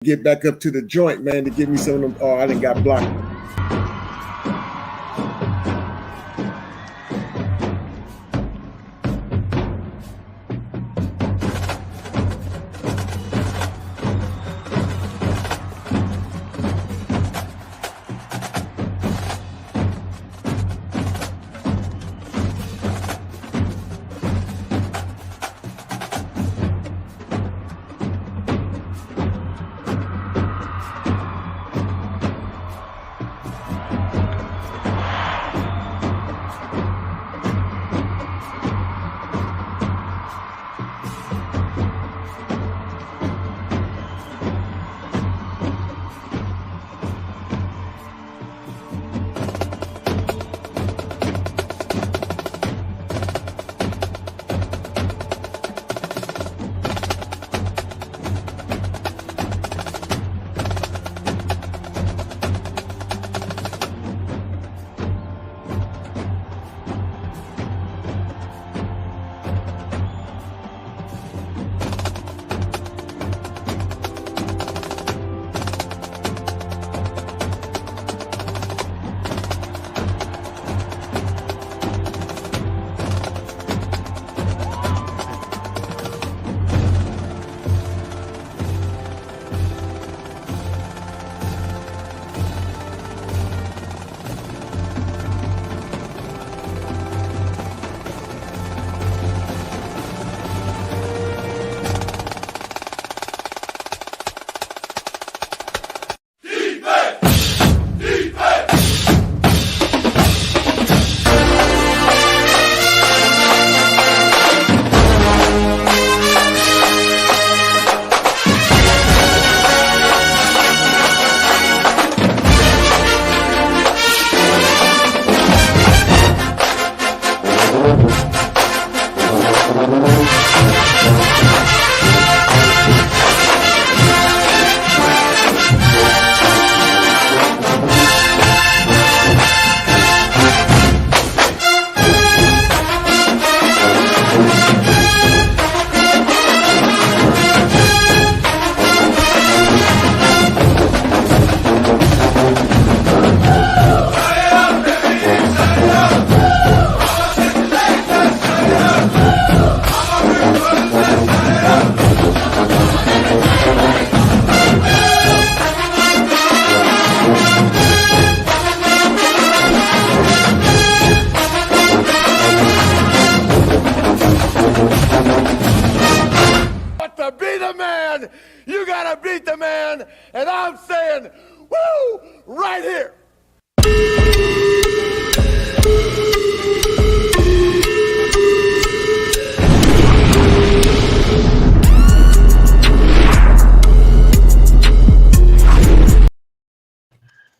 Get back up to the joint, man, to give me some of them. Oh, I done got blocked.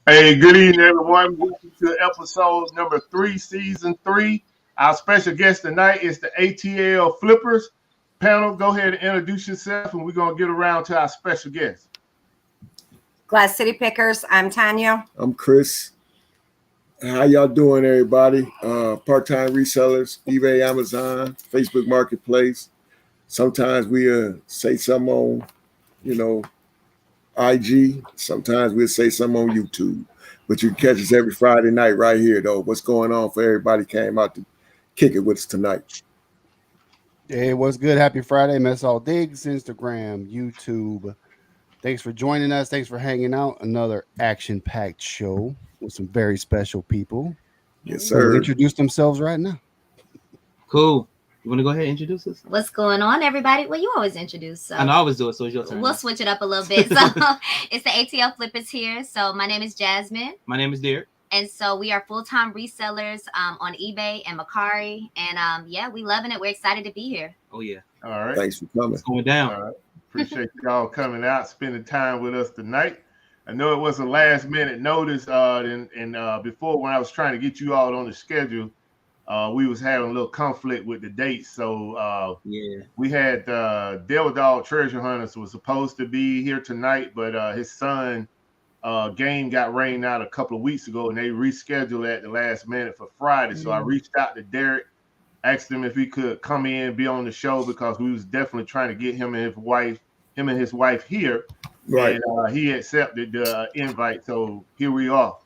Hey, good evening, everyone. Welcome to episode number 3, season 3. Our special guest tonight is the ATL Flippers panel. Go ahead and introduce yourself, and we're going to get around to our special guest. Glass City Pickers, I'm Tanya. I'm Chris. How y'all doing, everybody? Part-time resellers, eBay, Amazon, Facebook Marketplace. Sometimes we say something on, IG. Sometimes we'll say something on YouTube. But you can catch us every Friday night right here, though. What's going on for everybody came out to kick it with us tonight? Hey, what's good? Happy Friday, Mess All Digs, Instagram, YouTube. Thanks for joining us. Thanks for hanging out. Another action-packed show with some very special people. Yes, sir. Introduce themselves right now. Cool. You want to go ahead and introduce us? What's going on, everybody? Well, you always introduce. So. I always do it, so it's your turn. We'll switch it up a little bit. So it's the ATL Flippers here. So my name is Jasmine. My name is Derek. And so we are full-time resellers on eBay and Macari. And we loving it. We're excited to be here. Oh, yeah. All right. Thanks for coming. It's going down. All right. Appreciate y'all coming out, spending time with us tonight. I know it was a last-minute notice, and before when I was trying to get you all on the schedule, we was having a little conflict with the dates. So we had Devil Dog Treasure Hunters was supposed to be here tonight, but his son game got rained out a couple of weeks ago, and they rescheduled at the last minute for Friday. So I reached out to Derek, asked him if he could come in, be on the show, because we was definitely trying to get him and him and his wife here. Right. And he accepted the invite. So here we are.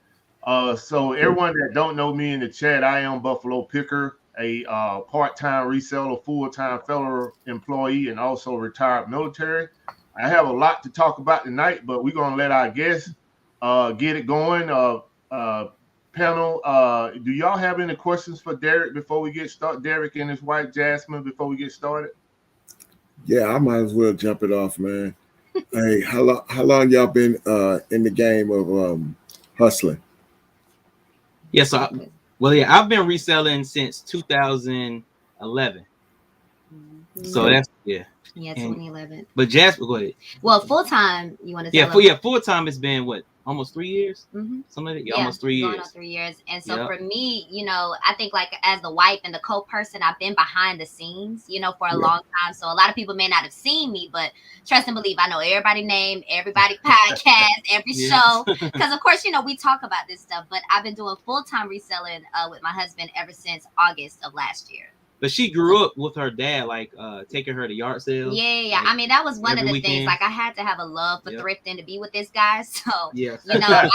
So everyone that don't know me in the chat, I am Buffalo Picker, a part-time reseller, full-time fellow employee, and also retired military. I have a lot to talk about tonight, but we're gonna let our guests get it going. Panel, do y'all have any questions for Derek before we get started? Derek and his wife Jasmine, before we get started. Yeah, I might as well jump it off, man. Hey, how long y'all been in the game of hustling? Yeah, so I've been reselling since 2011. So that's Yeah, 2011. But Jasper, go ahead. Well, full time, you want to tell Yeah, full time it's been what, almost 3 years? Something like that. Yeah, almost 3 years. Going on 3 years. And so for me, I think like as the wife and the co-person, I've been behind the scenes, for a long time. So a lot of people may not have seen me, but trust and believe, I know everybody's name, everybody podcast, every show. Because of course, we talk about this stuff, but I've been doing full-time reselling with my husband ever since August of last year. But she grew up with her dad, like taking her to yard sales. Yeah. Like, I mean, that was one of the things. Like, I had to have a love for thrifting to be with this guy. So, I got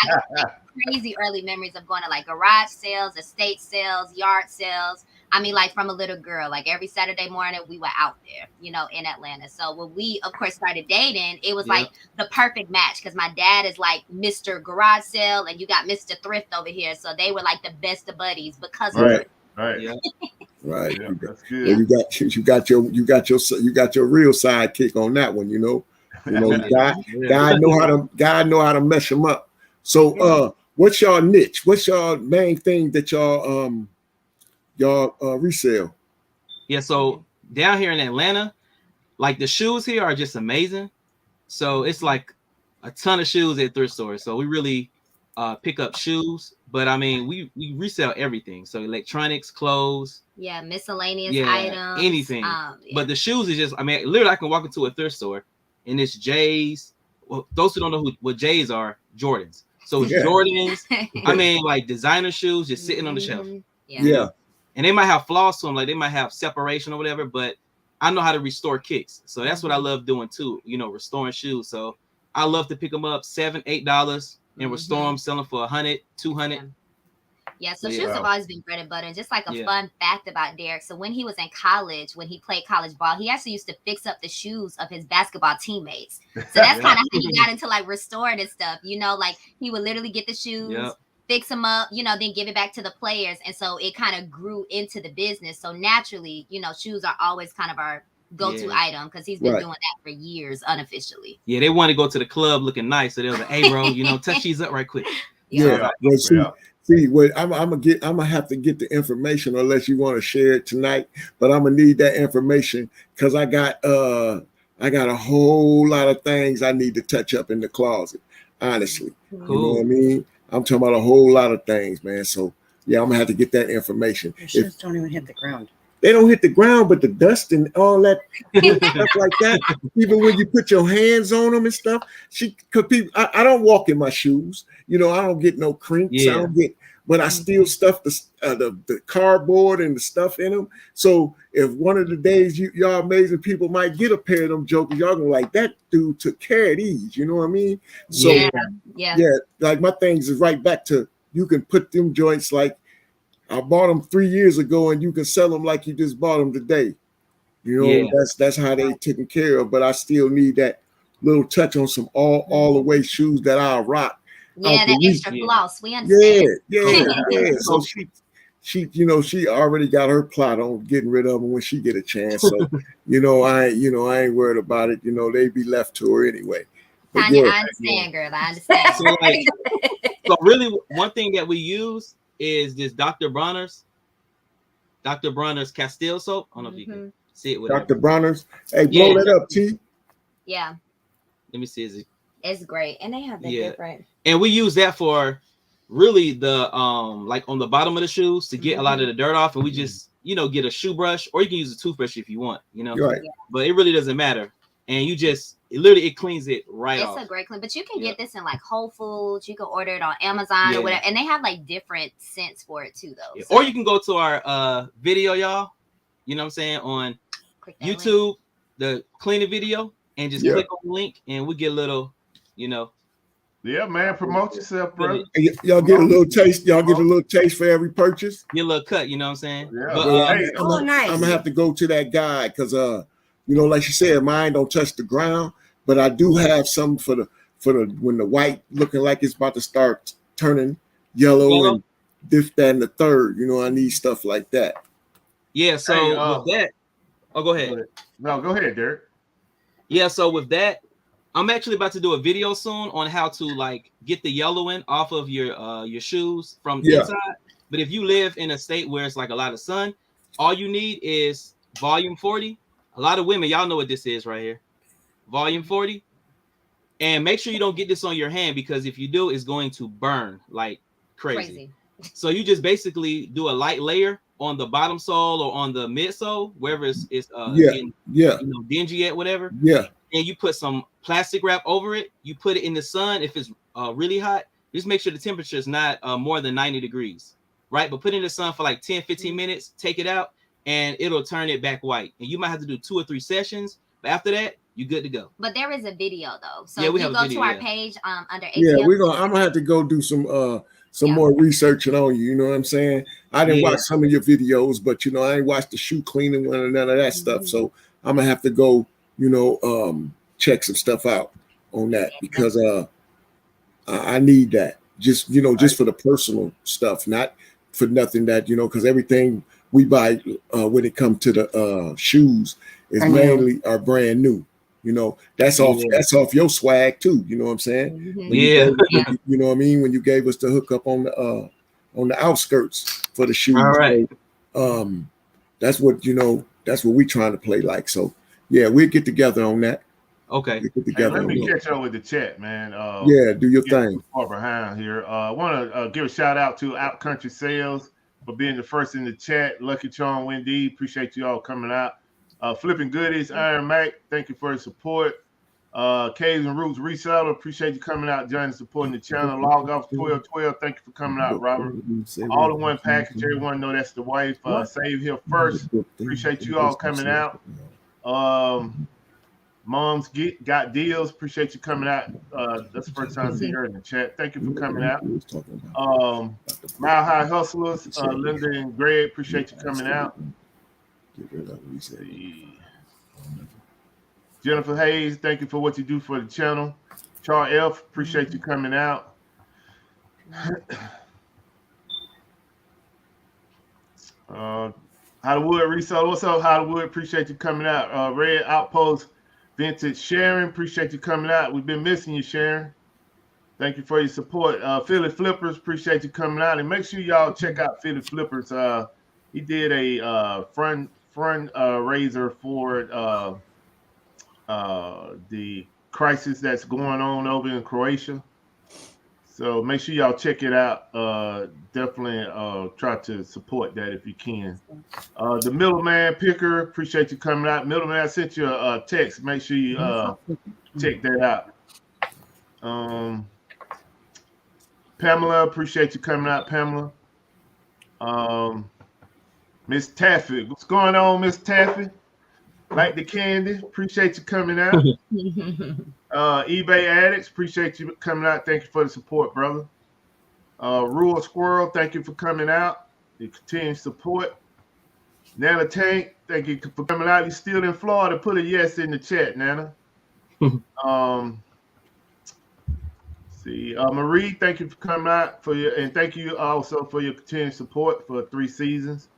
crazy early memories of going to like garage sales, estate sales, yard sales. I mean, like from a little girl, like every Saturday morning we were out there, in Atlanta. So when we, of course, started dating, it was like the perfect match because my dad is like Mr. Garage Sale and you got Mr. Thrift over here. So they were like the best of buddies because of it. Right. Yeah. Right. Yeah, that's good. You got your real sidekick on that one, God know how to mess them up. So what's y'all niche? What's y'all main thing that y'all resell? Yeah, so down here in Atlanta, like the shoes here are just amazing. So it's like a ton of shoes at thrift stores. So we really pick up shoes, but I mean we resell everything. So electronics, clothes, miscellaneous items, anything. But the shoes is just, I mean, literally I can walk into a thrift store and it's J's. Well, those who don't know what J's are, Jordans. So it's Jordans. I mean, like designer shoes just sitting on the shelf. Yeah. And they might have flaws to them, like they might have separation or whatever, but I know how to restore kicks. So that's what I love doing too, restoring shoes. So I love to pick them up $7, $8 and restore them, sell them for $100, $200. Yeah, so shoes have always been bread and butter. And just like a fun fact about Derek, so when he was in college, when he played college ball, he actually used to fix up the shoes of his basketball teammates. So that's kind of how he got into like restoring and stuff. Like he would literally get the shoes, fix them up, then give it back to the players. And so it kind of grew into the business. So naturally, shoes are always kind of our go-to item because he's been doing that for years unofficially. Yeah, they want to go to the club looking nice. So they're like, hey, bro, touch these up right quick. See, I'm gonna have to get the information unless you want to share it tonight. But I'm gonna need that information because I got a whole lot of things I need to touch up in the closet. Honestly, you know what I mean. I'm talking about a whole lot of things, man. So I'm gonna have to get that information. Your shoes don't even hit the ground. They don't hit the ground, but the dust and all that stuff like that. Even when you put your hands on them and stuff, I don't walk in my shoes. I don't get no crinks. I don't get, but I still stuff the cardboard and the stuff in them. So if one of the days y'all amazing people might get a pair of them jokers, y'all gonna like that dude took care of these. You know what I mean? So like my things is right back to you can put them joints like. I bought them 3 years ago, and you can sell them like you just bought them today. That's how they taken care of. But I still need that little touch on some all the way shoes that I'll rock. Yeah, that extra gloss. We understand. Yeah. So she already got her plot on getting rid of them when she get a chance. So I ain't worried about it. They be left to her anyway. But Tanya, I understand, girl. I understand. So really, one thing that we use is this Dr. Bronner's Castile soap. I don't know if you can see it with Dr. Bronner's. Hey, blow that up, T. Yeah. Let me see. It's great. And they have the different. And we use that for really the like on the bottom of the shoes to get a lot of the dirt off. And we just, get a shoe brush, or you can use a toothbrush if you want, Right. But it really doesn't matter. And you just it cleans it right off. It's a great clean, but you can get this in like Whole Foods. You can order it on Amazon or whatever, and they have like different scents for it too, though. So. Or you can go to our video, y'all. You know what I'm saying, on YouTube, the cleaning video, and just click on the link, and we get a little, Yeah, man, promote yourself, brother. Y'all get a little taste. Y'all get a little taste for every purchase. Get a little cut. You know what I'm saying? Yeah. But, nice. I'm gonna have to go to that guy because like you said, mine don't touch the ground, but I do have some for the when the white looking like it's about to start turning yellow and this, that, and the third. I need stuff like that. Yeah. So with that, go ahead. No, go ahead, Derek. Yeah. So with that, I'm actually about to do a video soon on how to like get the yellowing off of your shoes from inside. But if you live in a state where it's like a lot of sun, all you need is volume 40. A lot of women, y'all know what this is right here. Volume 40. And make sure you don't get this on your hand, because if you do, it's going to burn like crazy. So you just basically do a light layer on the bottom sole or on the midsole, wherever it's dingy at, whatever. Yeah. And you put some plastic wrap over it. You put it in the sun. If it's really hot, just make sure the temperature is not more than 90 degrees, right? But put it in the sun for like 10, 15 minutes, take it out, and it'll turn it back white. And you might have to do 2 or 3 sessions. But after that, you're good to go. But there is a video though. So we if you go to our page under ATL. Yeah, I'm gonna have to go do some more researching on you. You know what I'm saying? I didn't watch some of your videos, but I ain't watched the shoe cleaning one or none of that stuff. So I'm gonna have to go, check some stuff out on that because I need that. Just just for the personal stuff, not for nothing that because everything we buy when it comes to the shoes is mainly are brand new. That's off your swag too. You know what I'm saying? You know what I mean? When you gave us the hookup on the outskirts for the shoes. All right. That's what we trying to play like. So yeah, we'll get together on that. Okay. We'll get together. Let me catch up with the chat, man. Do your thing. Far behind here. I want to give a shout out to Out Country Sales for being the first in the chat. Lucky Charm, Wendy, appreciate you all coming out. Flipping Goodies, Iron Mac, thank you for your support. Caves and Roots Reseller, appreciate you coming out, joining, supporting the channel. Log Off 1212, thank you for coming out, Robert. All in one package, everyone know that's the wife. Save Here First, appreciate you all coming out. Moms Got Deals, appreciate you coming out. That's the first time I see her in the chat. Thank you for coming out. Mile High Hustlers, Linda and Greg, appreciate you coming out. Jennifer Hayes, thank you for what you do for the channel. Char F, appreciate you coming out. Hollywood Reseller, what's up, Hollywood? Appreciate you coming out. Red Outpost Vintage Sharon, appreciate you coming out. We've been missing you, Sharon. Thank you for your support. Philly Flippers, appreciate you coming out. And make sure y'all check out Philly Flippers. He did a front raiser for the crisis that's going on over in Croatia. So make sure y'all check it out. Definitely try to support that if you can. The Middleman Picker, appreciate you coming out. Middleman, I sent you a text. Make sure you check that out. Pamela, appreciate you coming out, Pamela. Miss Taffy, what's going on, Miss Taffy? Like the candy, appreciate you coming out. eBay Addicts, appreciate you coming out. Thank you for the support, brother. Rural Squirrel, thank you for coming out. You continue support. Nana Tank, thank you for coming out. You're still in Florida. Put a yes in the chat, Nana. Marie, thank you for coming out and thank you also for your continued support for 3 seasons.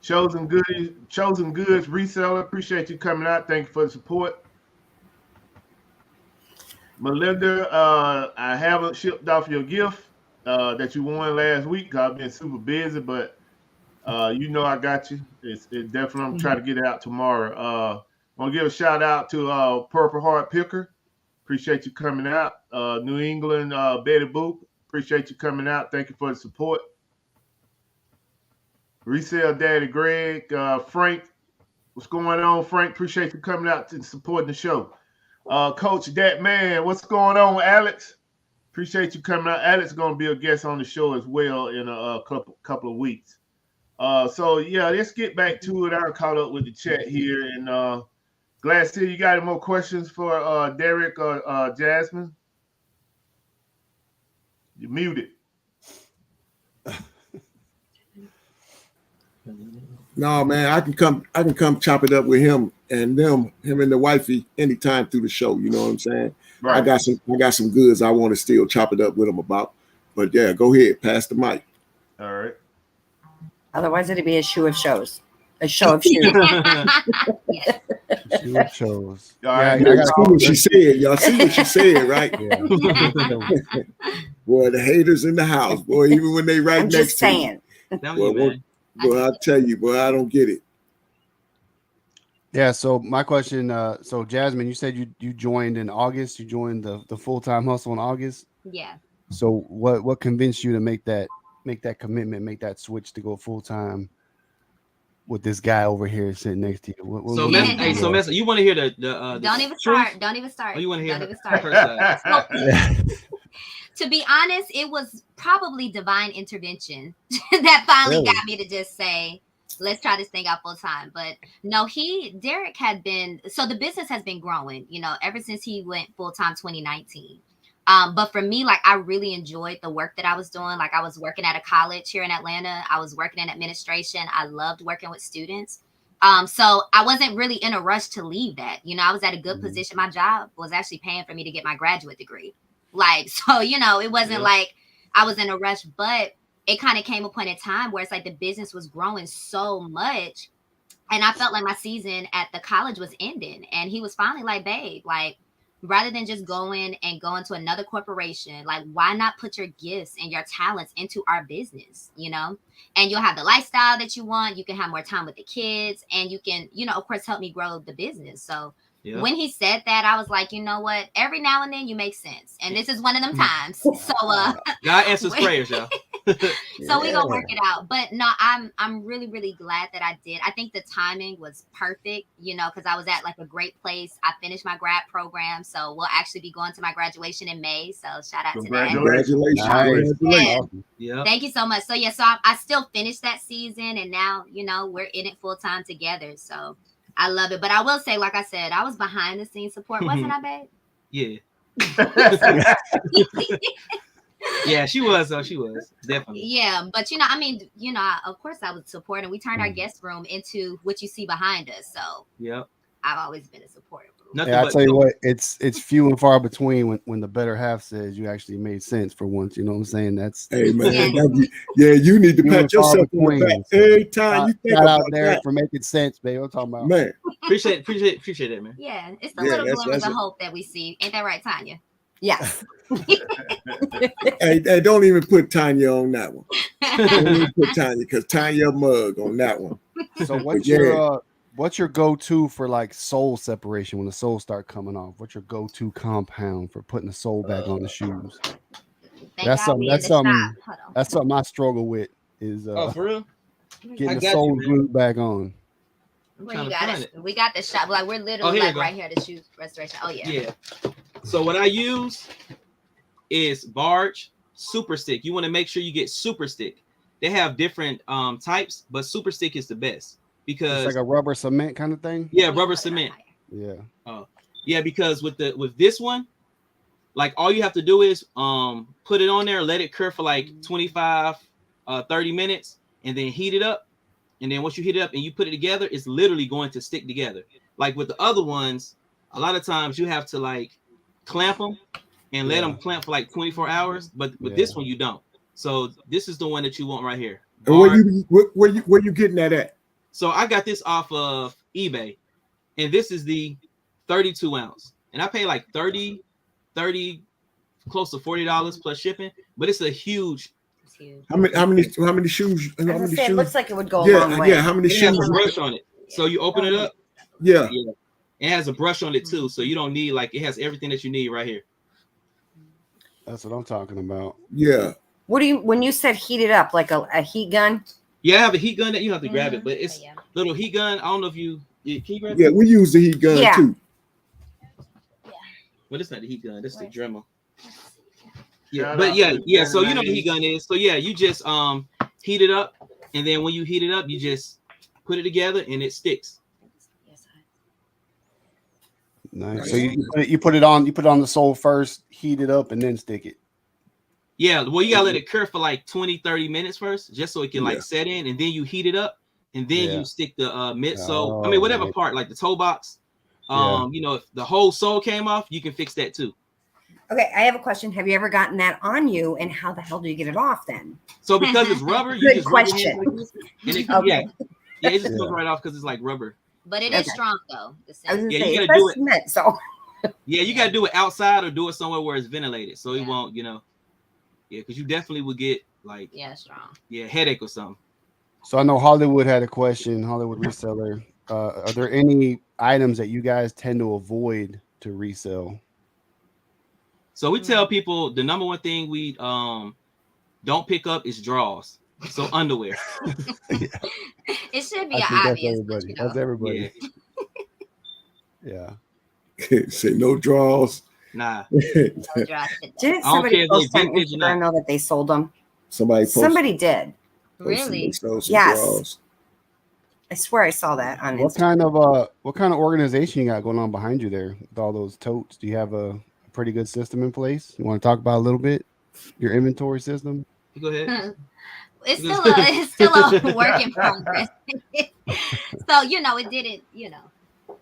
Chosen Goods Reseller, appreciate you coming out. Thank you for the support. Melinda, I haven't shipped off your gift that you won last week. I've been super busy, but I got you. It's definitely, I'm trying to get it out tomorrow. I want to give a shout out to Purple Heart Picker. Appreciate you coming out. New England Betty Boop, appreciate you coming out. Thank you for the support. Resale Daddy Greg, Frank, what's going on, Frank? Appreciate you coming out and supporting the show. Coach Dat Man, what's going on, Alex? Appreciate you coming out. Alex is going to be a guest on the show as well in a couple of weeks. So yeah, let's get back to it. I caught up with the chat here, and Glass City, you got any more questions for Derek or Jasmine? You're muted. No, man, I can come chop it up with him and the wifey anytime through the show. You know what I'm saying? Right. I got some goods I want to still chop it up with them about. But yeah, go ahead, pass the mic. All right. Otherwise, it'd be a show of shows. A show of shoes. Shoe of shows. Yeah, y'all see what she said. Y'all see what she said, right? Yeah. Boy, the haters in the house, boy, even when they right next to you. Boy, I'll tell you, boy, I don't get it. Yeah, so my question, so Jasmine, you said you joined in August. You joined the full-time hustle in August. Yeah. So what convinced you to make that commitment, make that switch to go full-time with this guy over here sitting next to you? Mesa, you want to hear the don't even start. Don't even start. Oh, you want to hear? Don't even start. To be honest, it was probably divine intervention that finally got me to just say, let's try this thing out full time. But no, Derek had been, so the business has been growing, ever since he went full time 2019. But for me, like, I really enjoyed the work that I was doing. Like, I was working at a college here in Atlanta. I was working in administration. I loved working with students. So I wasn't really in a rush to leave that. I was at a good position. My job was actually paying for me to get my graduate degree. Like, so, it wasn't like I was in a rush, but it kind of came a point in time where it's like the business was growing so much. And I felt like my season at the college was ending. And he was finally like, babe, like, rather than just going to another corporation, like, why not put your gifts and your talents into our business, and you'll have the lifestyle that you want. You can have more time with the kids, and you can, of course, help me grow the business. So when he said that, I was like, you know what? Every now and then you make sense. And this is one of them times. So God answers prayers, y'all. So we're gonna work it out. But no, I'm really, really glad that I did. I think the timing was perfect, because I was at like a great place. I finished my grad program, so we'll actually be going to my graduation in May. So shout out to that. Congratulations. Yeah. Thank you so much. So so I still finished that season, and now we're in it full time together. So I love it. But I will say, like I said, I was behind the scenes support, wasn't I, babe? Yeah. Yeah, she was, though. She was definitely. Yeah, but of course I would support, and we turned our guest room into what you see behind us. So I've always been a supporter. Yeah, I tell you what, it's few and far between when the better half says you actually made sense for once. You know what I'm saying? That's hey man, you need to pat yourself on the back every time you think about out there that. For making sense, babe. I'm talking about, man. Appreciate it, man. Yeah, it's the little glimmers of hope that we see. Ain't that right, Tanya? Yes. Hey, don't even put Tanya on that one. Don't even put Tanya, because Tanya mug on that one. So what's your go-to for like soul separation when the soles start coming off? What's your go-to compound for putting the sole back on the shoes? That's something I struggle with is for real? Getting the sole glued back on. Well, you got it. We got the shop. Like, we're literally right here, the shoe restoration. Oh yeah. Yeah. So what I use is Barge Super Stick. You want to make sure you get Super Stick. They have different types, but Super Stick is the best because it's like a rubber cement kind of thing. Yeah, rubber cement. Yeah. Yeah, because with this one, like, all you have to do is put it on there, let it cure for like 25, 30 minutes, and then heat it up. And then once you heat it up and you put it together, it's literally going to stick together. Like with the other ones, a lot of times you have to like clamp them and let them clamp for like 24 hours. But with this one, you don't. So this is the one that you want right here. Where you getting that at? So I got this off of eBay, and this is the 32 ounce. And I pay like 30, close to $40 plus shipping. But it's a huge. How many shoes? It looks like it would go a long way. Yeah, how many shoes? It has a brush on it. So you open it up. Yeah. It has a brush on it too. So you don't need, like, it has everything that you need right here. That's what I'm talking about. Yeah. When you said heat it up, like a heat gun? Yeah, I have a heat gun that you have to grab it, but it's little heat gun. I don't know if can you grab it? Yeah, we use the heat gun too. Yeah. Well, it's not the heat gun, this is the Dremel. Yeah, but yeah. So you know what the heat gun is. So yeah, you just heat it up and then when you heat it up, you just put it together and it sticks. Nice. So you put it on the sole first, heat it up, and then stick it. Yeah, well, you gotta let it cure for like 20-30 minutes first, just so it can like set in, and then you heat it up, and then you stick the midsole. I mean, whatever part, like the toe box. You know, if the whole sole came off, you can fix that too. Okay, I have a question. Have you ever gotten that on you, and how the hell do you get it off then? So because it's rubber, you Good just question. rub your hands like this, and it, it just comes right off because it's like rubber. But it is strong though. I was gonna say, you gotta do it. Cement, so. Yeah, you gotta do it outside or do it somewhere where it's ventilated, so it won't, you know. Yeah, because you definitely would get like strong. Yeah, headache or something. So I know Hollywood had a question. Hollywood reseller. Are there any items that you guys tend to avoid to resell? So we tell people the number one thing we don't pick up is drawers. So underwear. It should be obvious. That's everybody. Yeah. Say no draws. Nah. Didn't somebody post on Instagram know that they sold them? Somebody did. Really? Yes. Draws. I swear I saw that on Instagram. What kind of organization you got going on behind you there with all those totes? Do you have a pretty good system in place? You want to talk about a little bit your inventory system? Go ahead. It's still a work in progress. So it didn't,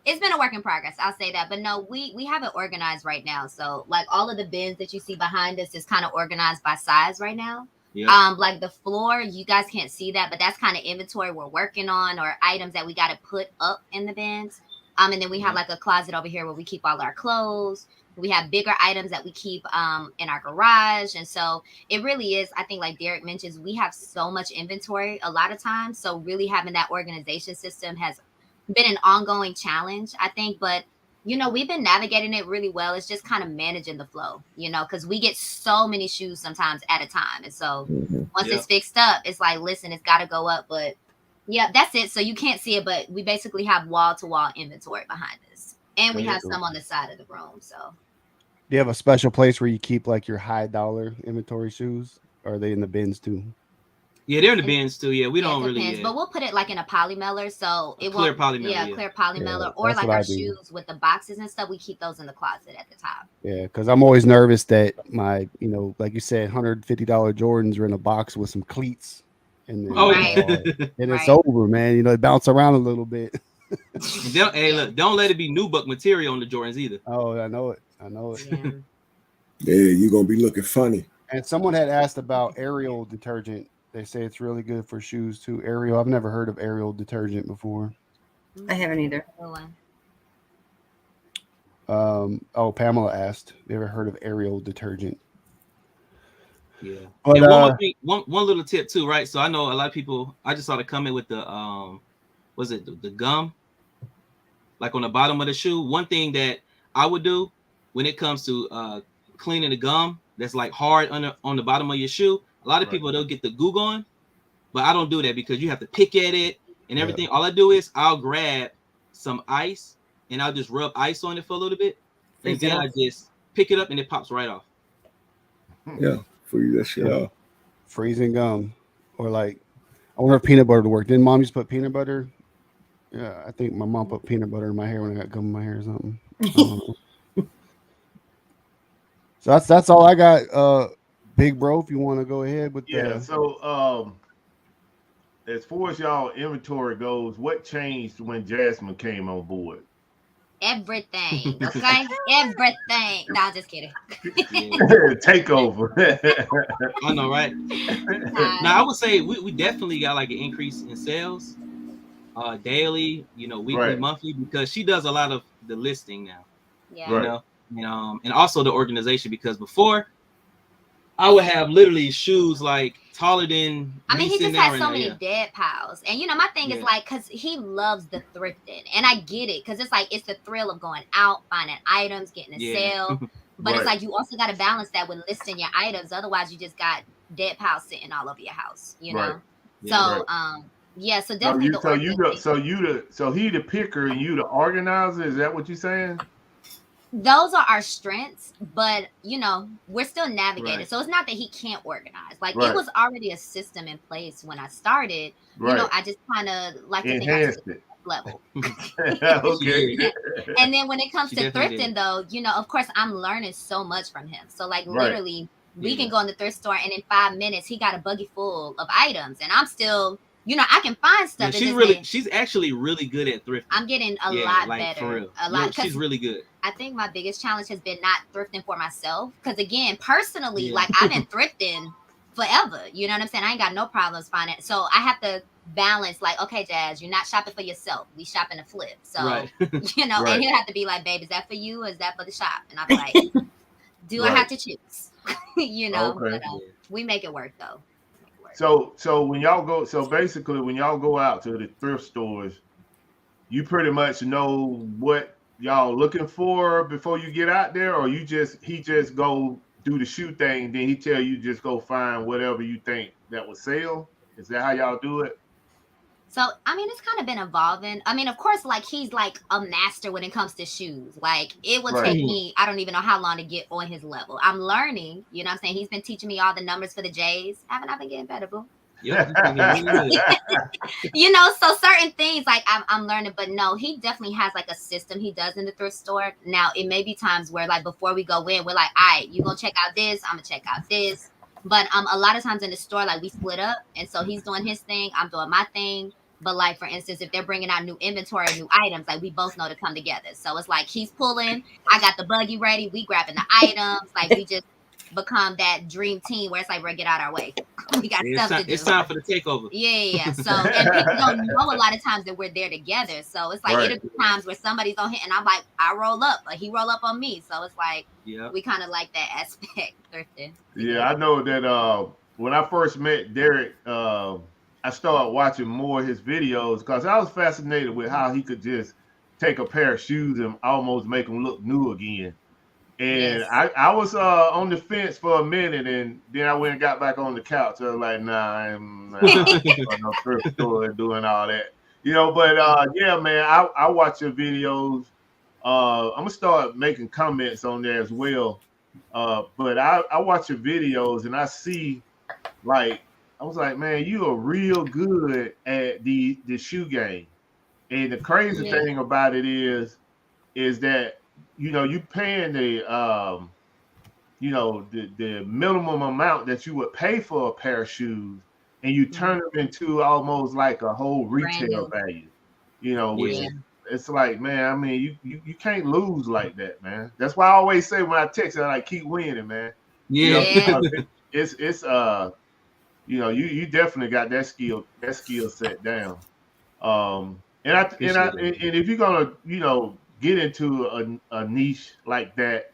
it's been a work in progress. I'll say that. But no, we have it organized right now. So like all of the bins that you see behind us is kind of organized by size right now. Yep. Like the floor, you guys can't see that, but that's kind of inventory we're working on or items that we got to put up in the bins. And then we have like a closet over here where we keep all our clothes. We have bigger items that we keep in our garage. And so it really is, I think like Derek mentions, we have so much inventory a lot of times. So really having that organization system has been an ongoing challenge, I think. But, we've been navigating it really well. It's just kind of managing the flow, because we get so many shoes sometimes at a time. And so once it's fixed up, it's like, listen, it's got to go up. But yeah, that's it. So you can't see it, but we basically have wall-to-wall inventory behind us. And we have some on the side of the room. So do you have a special place where you keep like your high dollar inventory shoes? Or are they in the bins too? Yeah, they're in the bins too. Yeah, we don't really. But we'll put it like in a poly mailer, so it won't. Clear poly mailer, or like our shoes with the boxes and stuff. We keep those in the closet at the top. Yeah, because I'm always nervous that my, like you said, $150 Jordans are in a box with some cleats, and then, and it's over, man. It bounce around a little bit. Hey, look, don't let it be new buck material on the Jordans either. Oh, I know it. Yeah, you're gonna be looking funny. And someone had asked about Ariel detergent. They say it's really good for shoes too. Ariel, I've never heard of Ariel detergent before. I haven't either. Pamela asked, you ever heard of Ariel detergent? Yeah. But and one little tip too, right? So I know a lot of people. I just saw the comment with the was it the gum, like on the bottom of the shoe. One thing that I would do when it comes to cleaning the gum that's like hard on the bottom of your shoe. A lot of people, they'll get the goo going, but I don't do that because you have to pick at it and everything. Yeah. All I do is I'll grab some ice and I'll just rub ice on it for a little bit. And then I just pick it up and it pops right off. Yeah, freeze that shit off. Freezing gum. Or like, I wonder if peanut butter to work. Didn't mom used to put peanut butter? Yeah, I think my mom put peanut butter in my hair when I got gum in my hair or something. So that's all I got. Big bro, if you want to go ahead with So as far as y'all inventory goes, what changed when Jasmine came on board? Everything. Okay, everything. No, I'm just kidding. Take over. I know, right? Now I would say we definitely got like an increase in sales, daily, weekly, monthly, because she does a lot of the listing now. Yeah. And also the organization, because before I would have literally shoes like taller than. I mean, he just has so many dead piles, and my thing is like, cause he loves the thrifting, and I get it, cause it's like it's the thrill of going out, finding items, getting a sale, but it's like you also got to balance that with listing your items. Otherwise, you just got dead piles sitting all over your house, So so definitely. So he the picker and you the organizer. Is that what you're saying? those are our strengths, but you know, we're still navigating. Right. So it's not that he can't organize. Like it was already a system in place when I started. You know, I just kind of like to think I took it level. Okay. And then when it comes to thrifting, though, you know, of course, I'm learning so much from him. So like literally, we can go in the thrift store, and in 5 minutes, he got a buggy full of items, and I'm still. You know, I can find stuff. Yeah, she's actually really good at thrifting. I'm getting a lot better. For real. A lot. She's really good. I think my biggest challenge has been not thrifting for myself. Because again, personally, like I've been thrifting forever. You know what I'm saying? I ain't got no problems finding it. So I have to balance like, okay, Jazz, you're not shopping for yourself. We shopping to flip. So, you know, and he'll have to be like, babe, is that for you or is that for the shop? And I'm like, do I have to choose? You know, but we make it work though. So when y'all go, basically when y'all go out to the thrift stores, you pretty much know what y'all looking for before you get out there, or he just go do the shoe thing, then he tell you just go find whatever you think that will sell. Is that how y'all do it? So, I mean, it's kind of been evolving. I mean, of course, like he's like a master when it comes to shoes. Like it would take me, I don't even know how long to get on his level. I'm learning, you know what I'm saying? He's been teaching me all the numbers for the J's. Haven't I been getting better, boo? Yep. You know, so certain things like I'm learning, but no, he definitely has like a system he does in the thrift store. Now, it may be times where like before we go in, we're like, all right, you gonna check out this, I'm gonna check out this. But a lot of times in the store, like we split up, and so he's doing his thing, I'm doing my thing. But like for instance, if they're bringing out new inventory, new items, like we both know to come together. So it's like he's pulling, I got the buggy ready, we grabbing the items, like we just become that dream team where it's like we're get out our way. We got stuff to do. It's time for the takeover. Yeah. So and people don't know a lot of times that we're there together. So it's like it'll be times where somebody's on hit and I'm like, I roll up, or he roll up on me. So it's like we kind of like that aspect thrifting. Yeah, I know that when I first met Derek, I started watching more of his videos because I was fascinated with how he could just take a pair of shoes and almost make them look new again. And I was on the fence for a minute, and then I went and got back on the couch. I was like, nah, I'm not going to no thrift store doing all that. You know, but yeah, man, I watch your videos. I'm going to start making comments on there as well. But I watch your videos, and I see, like, I was like, man, you are real good at the shoe game. And the crazy thing about it is that, you know, you paying the, you know, the minimum amount that you would pay for a pair of shoes, and you turn them into almost like a whole retail value, you know, which it's like, man, I mean, you can't lose like that, man. That's why I always say when I text, I like keep winning, man. Yeah. You know, it's you know, you definitely got that skill set down. And if you're gonna, you know, get into a niche like that,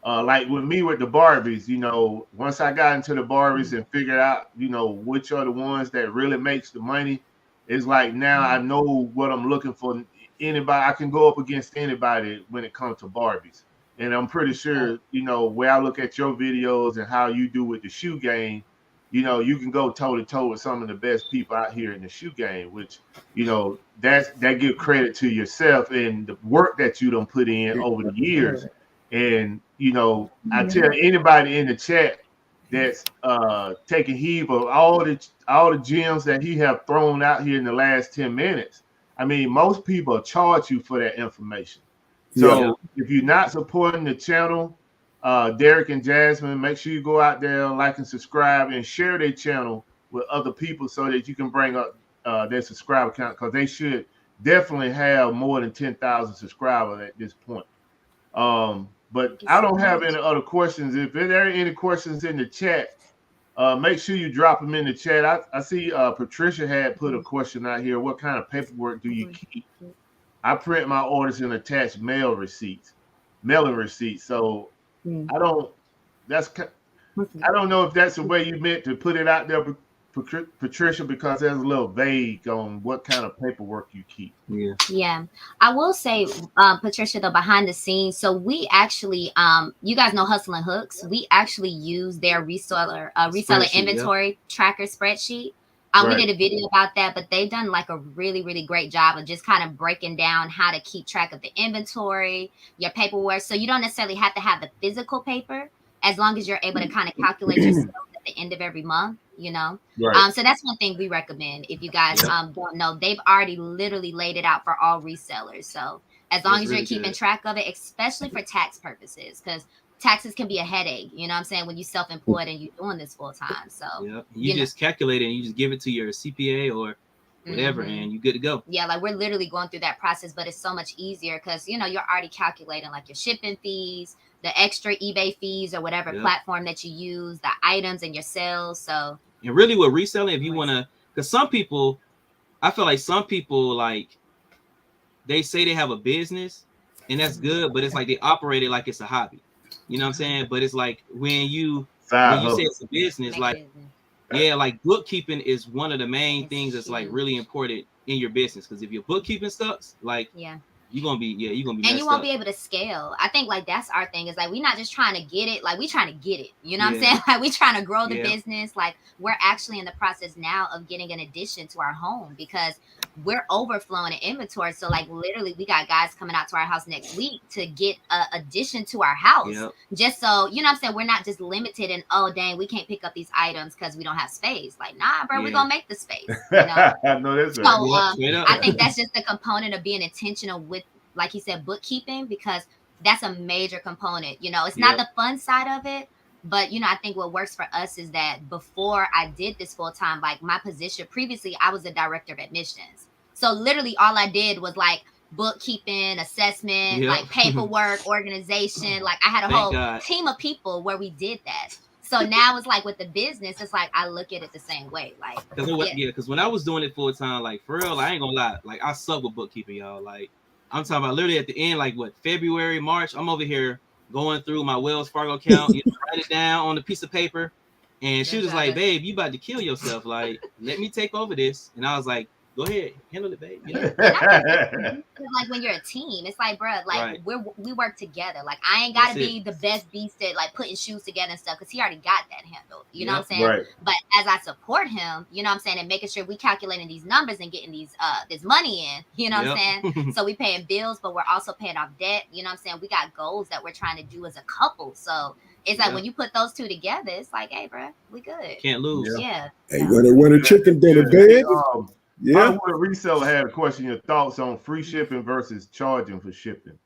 like with me with the Barbies, you know, once I got into the Barbies and figured out, you know, which are the ones that really makes the money, it's like now I know what I'm looking for. Anybody, I can go up against anybody when it comes to Barbies. And I'm pretty sure, you know, where I look at your videos and how you do with the shoe game, you know, you can go toe to toe with some of the best people out here in the shoe game, which, you know, that give credit to yourself and the work that you done put in over the years. And, you know, I tell anybody in the chat that's taking heed of all the gems that he have thrown out here in the last 10 minutes. I mean, most people charge you for that information. So if you're not supporting the channel, Derek and Jasmine, make sure you go out there, like and subscribe, and share their channel with other people so that you can bring up their subscriber count, because they should definitely have more than 10,000 subscribers at this point. But I don't have any other questions. If there are any questions in the chat, make sure you drop them in the chat. I see Patricia had put a question out here. What kind of paperwork do you keep? I print my orders and attach mailing receipts. So I don't know if that's the way you meant to put it out there, Patricia, because that's a little vague on what kind of paperwork you keep. Yeah. I will say, Patricia, though, behind the scenes, so we actually, you guys know Hustle and Hooks. We actually use their reseller inventory tracker spreadsheet. We did a video about that, but they've done like a really, really great job of just kind of breaking down how to keep track of the inventory, your paperwork. So you don't necessarily have to have the physical paper as long as you're able to kind of calculate your sales at the end of every month, you know? Right. So that's one thing we recommend. If you guys don't know, they've already literally laid it out for all resellers. So as long as you're keeping track of it, especially for tax purposes, because taxes can be a headache, you know what I'm saying, when you're self-employed and you're doing this full time. So you just calculate it and you just give it to your CPA or whatever, and you're good to go. Yeah, like we're literally going through that process, but it's so much easier because you're already calculating like your shipping fees, the extra eBay fees or whatever platform that you use, the items and your sales. So and really with reselling, if you want to, because some people, I feel like some people like they say they have a business and that's good, but it's like they operate it like it's a hobby. You know what I'm saying? But it's like when you say it's a business, like like bookkeeping is one of the main things that's like really important in your business. Because if your bookkeeping sucks, like you're gonna be and you won't be able to scale. I think like that's our thing, is like we're not just trying to get it, like we trying to get it, you know what I'm saying? Like we trying to grow the business. Like we're actually in the process now of getting an addition to our home because we're overflowing in inventory. So like literally we got guys coming out to our house next week to get a addition to our house, just so you know what I'm saying, we're not just limited and oh dang, we can't pick up these items because we don't have space. Like nah bro, we're gonna make the space, you know? No, that's so I think that's just a component of being intentional with, like he said, bookkeeping, because that's a major component. You know, it's not the fun side of it, but I think what works for us is that before I did this full time, like my position previously, I was a director of admissions. So literally all I did was like bookkeeping, assessment, like paperwork, organization. Like I had a whole team of people where we did that. So now it's like with the business, it's like I look at it the same way. Like because when I was doing it full time, like for real, I ain't gonna lie, like I suck with bookkeeping, y'all. Like I'm talking about literally at the end, like what, February, March, I'm over here going through my Wells Fargo account, write it down on a piece of paper. And she was like, babe, you about to kill yourself. Like, let me take over this. And I was like, go ahead, handle it, babe. Like when you're a team, it's like, bro, like we work together. Like I ain't gotta be the best beast at like putting shoes together and stuff because he already got that handled. You know what I'm saying? Right. But as I support him, you know what I'm saying, and making sure we calculating these numbers and getting these this money in, you know what I'm saying? So we paying bills, but we're also paying off debt. You know what I'm saying? We got goals that we're trying to do as a couple. So it's like when you put those two together, it's like, hey, bro, we good. Can't lose. Yeah. Hey, when they win a chicken dinner, babe. I want a reseller had a question. Your thoughts on free shipping versus charging for shipping?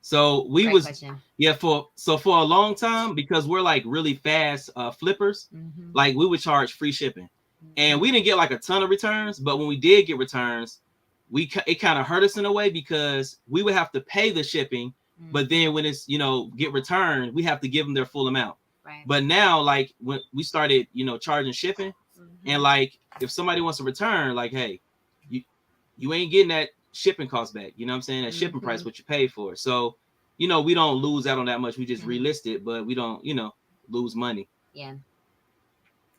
So for a long time, because we're like really fast flippers, like we would charge free shipping, and we didn't get like a ton of returns. But when we did get returns, it kind of hurt us in a way because we would have to pay the shipping, but then when it's get returned, we have to give them their full amount. Right. But now, like when we started, charging shipping. And like, if somebody wants to return, like, hey, you ain't getting that shipping cost back. You know what I'm saying? That shipping price, what you paid for. So, we don't lose out on that much. We just relist it, but we don't, lose money. Yeah. And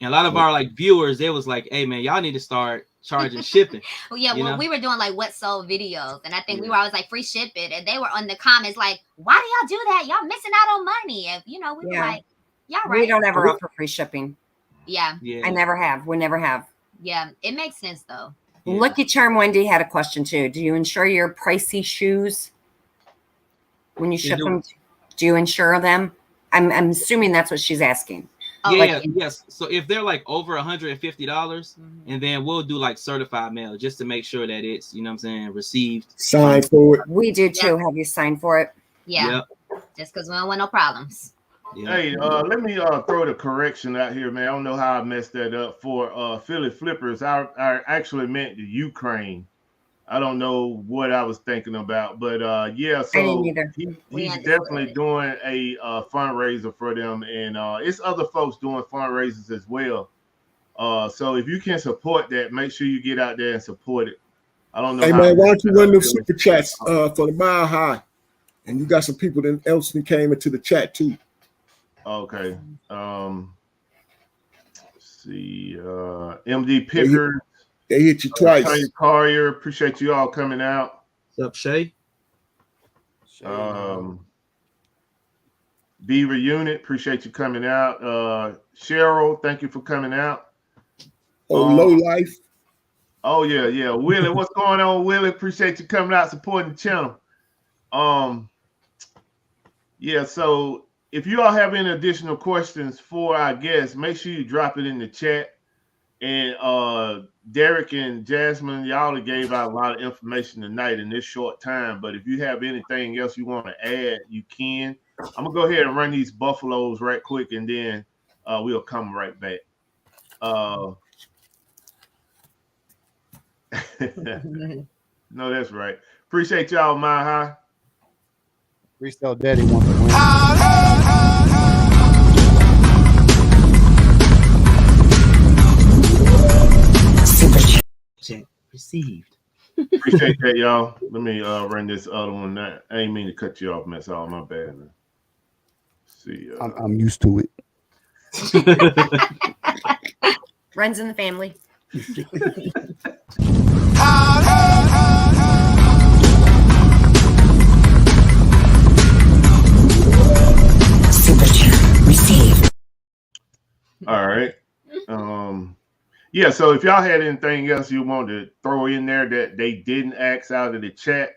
a lot of our like viewers, they was like, hey man, y'all need to start charging shipping. Well, we were doing like what sold videos, and I think we were always like free shipping, and they were on the comments like, why do y'all do that? Y'all missing out on money. And we were like, y'all right. We don't ever offer free shipping. Yeah. I never have. We never have. Yeah, it makes sense though. Yeah. Lucky Charm Wendy had a question too. Do you insure your Pricey shoes when you ship them? Do you insure them? I'm assuming that's what she's asking. Yes. So if they're like over $150, and then we'll do like certified mail just to make sure that it's, received. Signed for it. We do too. Have you signed for it? Yeah. Just because we don't want no problems. Yeah. Hey, let me throw the correction out here, man. I don't know how I messed that up. For Philly Flippers, I actually meant the Ukraine. I don't know what I was thinking about, but so he's definitely doing a fundraiser for them, and it's other folks doing fundraisers as well. So if you can support that, make sure you get out there and support it. I don't know. Hey man, why don't you run those super chats for the Mile High? And you got some people else that came into the chat too. Okay. Let's see. MD Picker. They hit you twice. Tanya Collier, appreciate you all coming out. What's up, Shay? Beaver Unit, appreciate you coming out. Cheryl, thank you for coming out. Low life. Oh yeah. Willie, what's going on, Willie? Appreciate you coming out supporting the channel. Yeah, so if you all have any additional questions for our guests, make sure you drop it in the chat. And Derek and Jasmine, y'all gave out a lot of information tonight in this short time. But if you have anything else you want to add, you can. I'm gonna go ahead and run these buffaloes right quick, and then we'll come right back. No, that's right. Appreciate y'all, my high. Freestyle Daddy wants to win. Check received. Appreciate that, y'all. Let me run this other one. I ain't mean to cut you off, man. It's all my bad. Man. See, I'm used to it. Runs in the family. All right. Yeah, so if y'all had anything else you want to throw in there that they didn't ask out of the chat,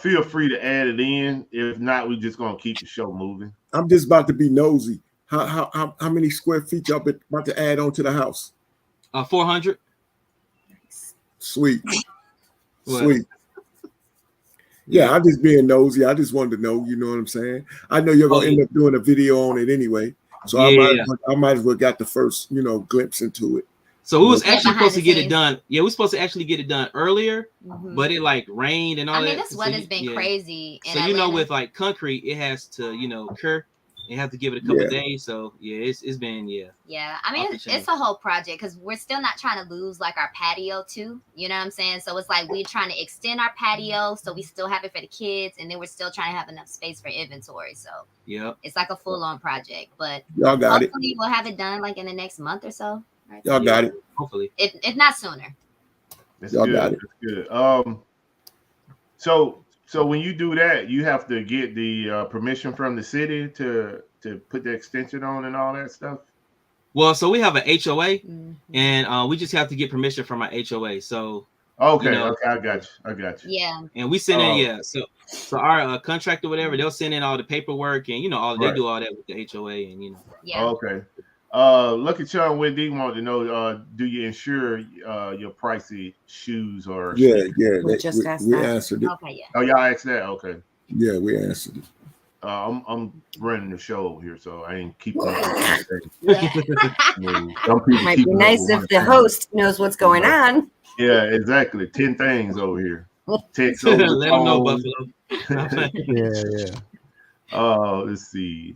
feel free to add it in. If not, we're just gonna keep the show moving. I'm just about to be nosy. How many square feet y'all about to add on to the house? 400. Sweet. What? Sweet. Yeah, I'm just being nosy. I just wanted to know, you know what I'm saying? I know you're gonna end up doing a video on it anyway. So yeah. I might as well got the first, glimpse into it. So we was actually supposed to get it done. Yeah, we were supposed to actually get it done earlier, but it like rained and all that. I mean, this weather's been crazy. So with like concrete, it has to, cure. You have to give it a couple days. So yeah, it's been Yeah, I mean, it's a whole project because we're still not trying to lose like our patio too. You know what I'm saying? So it's like we're trying to extend our patio so we still have it for the kids, and then we're still trying to have enough space for inventory. So it's like a full-on project. But y'all got hopefully we'll have it done like in the next month or so. Right? Y'all got it. Hopefully, if not sooner. Y'all got it. That's good. So when you do that, you have to get the permission from the city to put the extension on and all that stuff. Well, so we have an HOA, and we just have to get permission from our HOA. So okay, I got you. Yeah, and we send in So our contractor, whatever, they'll send in all the paperwork, and they do all that with the HOA, and Yeah. Okay. Lucky Charm Wendy wanted to know, do you insure your Pricey shoes or we answered it. Okay, yeah. Oh, y'all asked that? Okay. Yeah, we answered it. I'm running the show here, so I ain't keeping up. Might be nice if the host knows what's going on. Yeah, exactly. 10 things over here. Text let over them know, Buffalo. Let's see.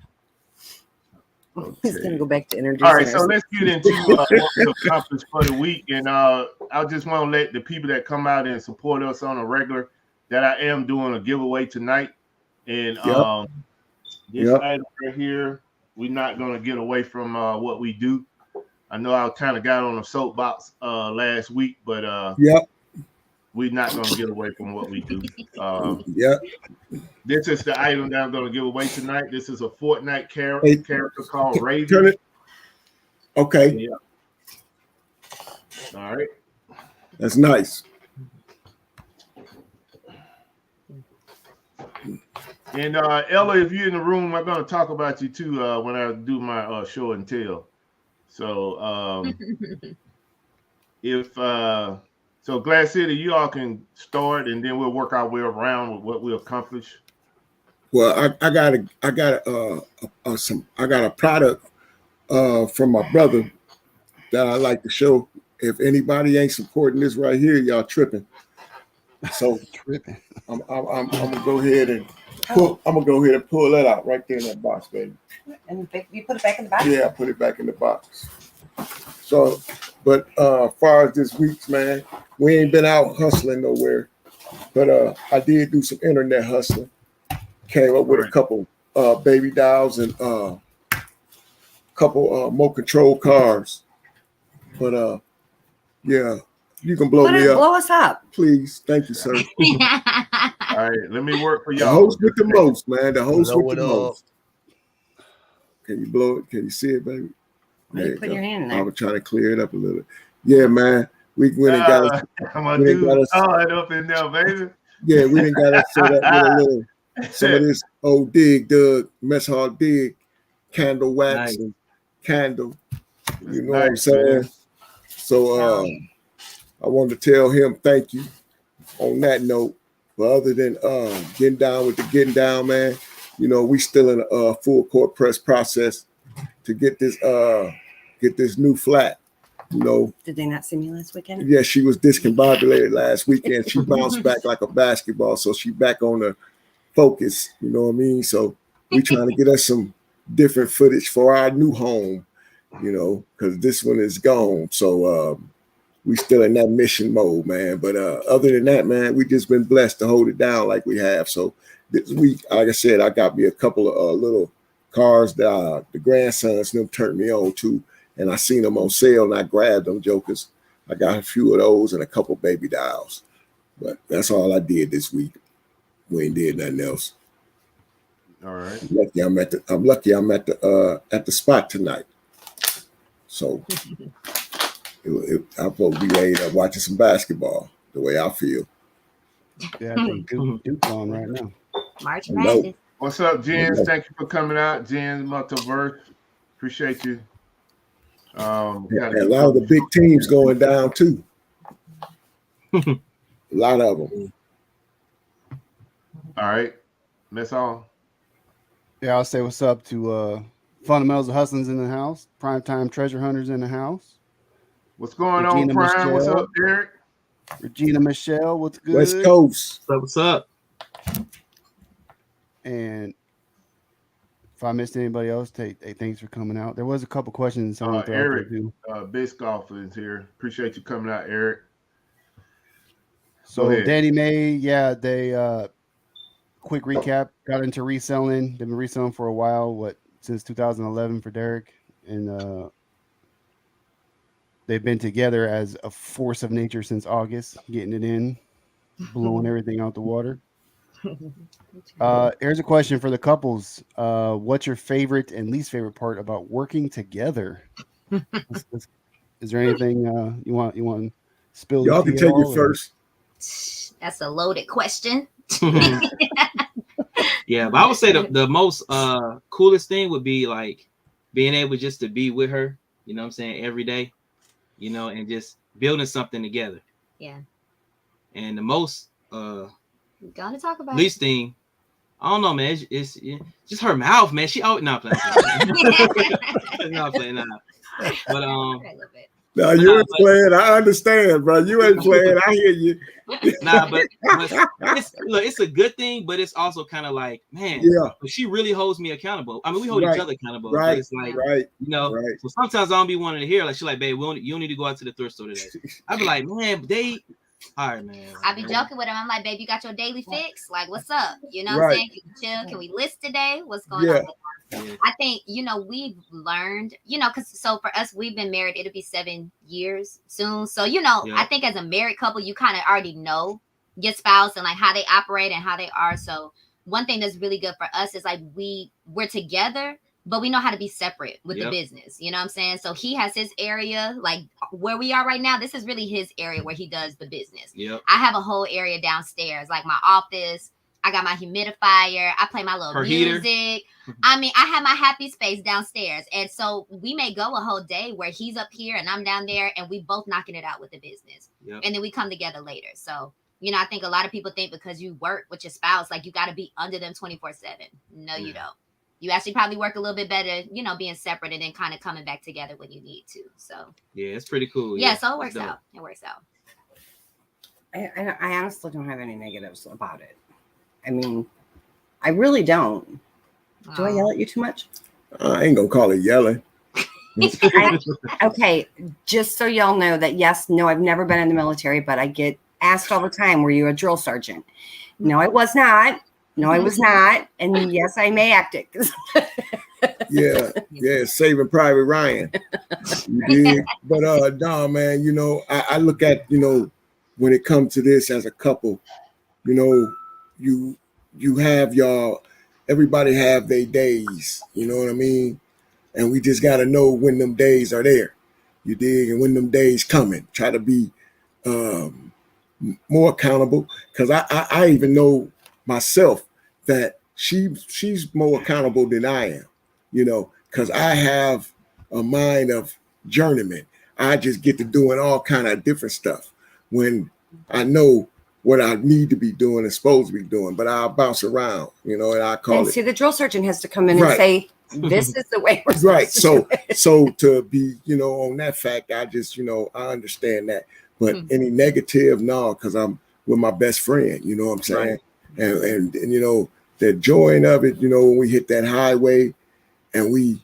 Okay. He's gonna go back to introducing. All right, so let's get into what we accomplished for the week, and I just want to let the people that come out and support us on a regular that I am doing a giveaway tonight, and this item right here, we're not gonna get away from what we do. I know I kind of got on a soapbox last week, but we're not gonna get away from what we do. This is the item that I'm going to give away tonight. This is a Fortnite character called Raven. Turn it. Okay. Yeah. All right. That's nice. And Ella, if you're in the room, I'm going to talk about you too when I do my show and tell. So so Glass City, you all can start, and then we'll work our way around with what we accomplish. Well, I got a product from my brother that I like to show. If anybody ain't supporting this right here, y'all tripping. So tripping. I'm gonna go ahead and pull that out right there in that box, baby. And you put it back in the box? Yeah, I put it back in the box. So, but as far as this week's, man, we ain't been out hustling nowhere. But I did do some internet hustling. Came up with a couple baby dolls and couple more control cars. But yeah, you can blow me up. Blow us up. Please. Thank you, sir. All right, let me work for The y'all. host with the most, man. The host with the most. Can you blow it? Can you see it, baby? Why you put your hand in there? I was trying to clear it up a little. Yeah, man. We went and got us. I'm gonna do all it up in there, baby. Yeah, we didn't got us set up with a little some of this old dig dug mess hall dig candle wax and candle. You know what I'm saying? Man. So I wanted to tell him thank you on that note. But other than getting down with the getting down, man, you know, we still in a full court press process to get this new flat. You know, did they not see me last weekend? Yeah, she was discombobulated last weekend. She bounced back like a basketball, so she back on the focus. You know what I mean? So we trying to get us some different footage for our new home. You know, because this one is gone. So we still in that mission mode, man. But other than that, man, we just been blessed to hold it down like we have. So this week, like I said, I got me a couple of little cars that the grandsons them turned me on to. And I seen them on sale and I grabbed them jokers. I got a few of those and a couple baby dolls. But that's all I did this week. We ain't did nothing else. All right. I'm lucky I'm at the spot tonight. So I'm supposed to be laid up watching some basketball the way I feel. Yeah, I think Duke on right now. March Madness. What's up, Jens? Thank you for coming out. Jens Multiverse. Appreciate you. A lot of the big teams going down too. A lot of them. All right, that's all. Yeah, I'll say what's up to Fundamentals of Hustling's in the house. Primetime Treasure Hunters in the house. What's going on, Prime? Michelle. What's up, Derek? Regina Michelle, what's good? West Coast. What's up? And if I missed anybody else, thanks for coming out. There was a couple questions. Eric, Biscoff is here. Appreciate you coming out, Eric. So Danny May, yeah, they quick recap, got into reselling. They've been reselling for a while, since 2011 for Derek. And they've been together as a force of nature since August, getting it in, blowing everything out the water. Here's a question for the couples. What's your favorite and least favorite part about working together? Is there anything you want to spill? Y'all can take it first. That's a loaded question. Yeah, but I would say the most coolest thing would be like being able just to be with her, you know what I'm saying, every day, you know, and just building something together. Yeah. And the most gonna talk about least thing, I don't know, man. It's just her mouth, man. She always not playing. Not playing now. But no, you ain't playing. I understand, bro. You ain't playing. I hear you. But it's a good thing, but it's also kind of like, man, she really holds me accountable. I mean, we hold each other accountable. Right. It's like, you know, so sometimes I don't be wanting to hear, like, she's like, babe, you don't need to go out to the thrift store today. I'd be like, man, all right, man. I be joking with him. I'm like, babe, you got your daily fix? Like, what's up? You know what I'm saying? Can you chill? Can we list today? What's going on? I think, you know, we've learned, you know, so for us, we've been married. It'll be 7 years soon. So, you know, I think as a married couple, you kind of already know your spouse and like how they operate and how they are. So one thing that's really good for us is like we're together, but we know how to be separate with the business. You know what I'm saying? So he has his area, like where we are right now. This is really his area where he does the business. I have a whole area downstairs, like my office. I got my humidifier. I play my little music. I mean, I have my happy space downstairs. And so we may go a whole day where he's up here and I'm down there and we both knocking it out with the business. And then we come together later. So, you know, I think a lot of people think because you work with your spouse, like you got to be under them 24/7. No, you don't. You actually probably work a little bit better, you know, being separate and then kind of coming back together when you need to. So, yeah, it's pretty cool. Yeah, so it works out. It works out. I honestly don't have any negatives about it. I mean, I really don't. Do I yell at you too much? I ain't gonna call it yelling. Okay, just so y'all know that I've never been in the military, but I get asked all the time, were you a drill sergeant? No, I was not. No, I was not. And yes, I may act it. Yeah, Saving Private Ryan. You did. But no, man, you know, I look at, you know, when it comes to this as a couple, you know, you have everybody have their days, you know what I mean? And we just got to know when them days are there. You dig? And when them days coming, try to be more accountable, because I even know myself that she's more accountable than I am, because I have a mind of journeyman. I just get to doing all kind of different stuff when I know what I need to be doing and supposed to be doing, but I'll bounce around, and I call and it. See, the drill sergeant has to come in and say, this is the way we're right. So to be, on that fact, I just, I understand that. But any negative, no, because I'm with my best friend, you know what I'm saying? Right. And the joy of it, when we hit that highway and we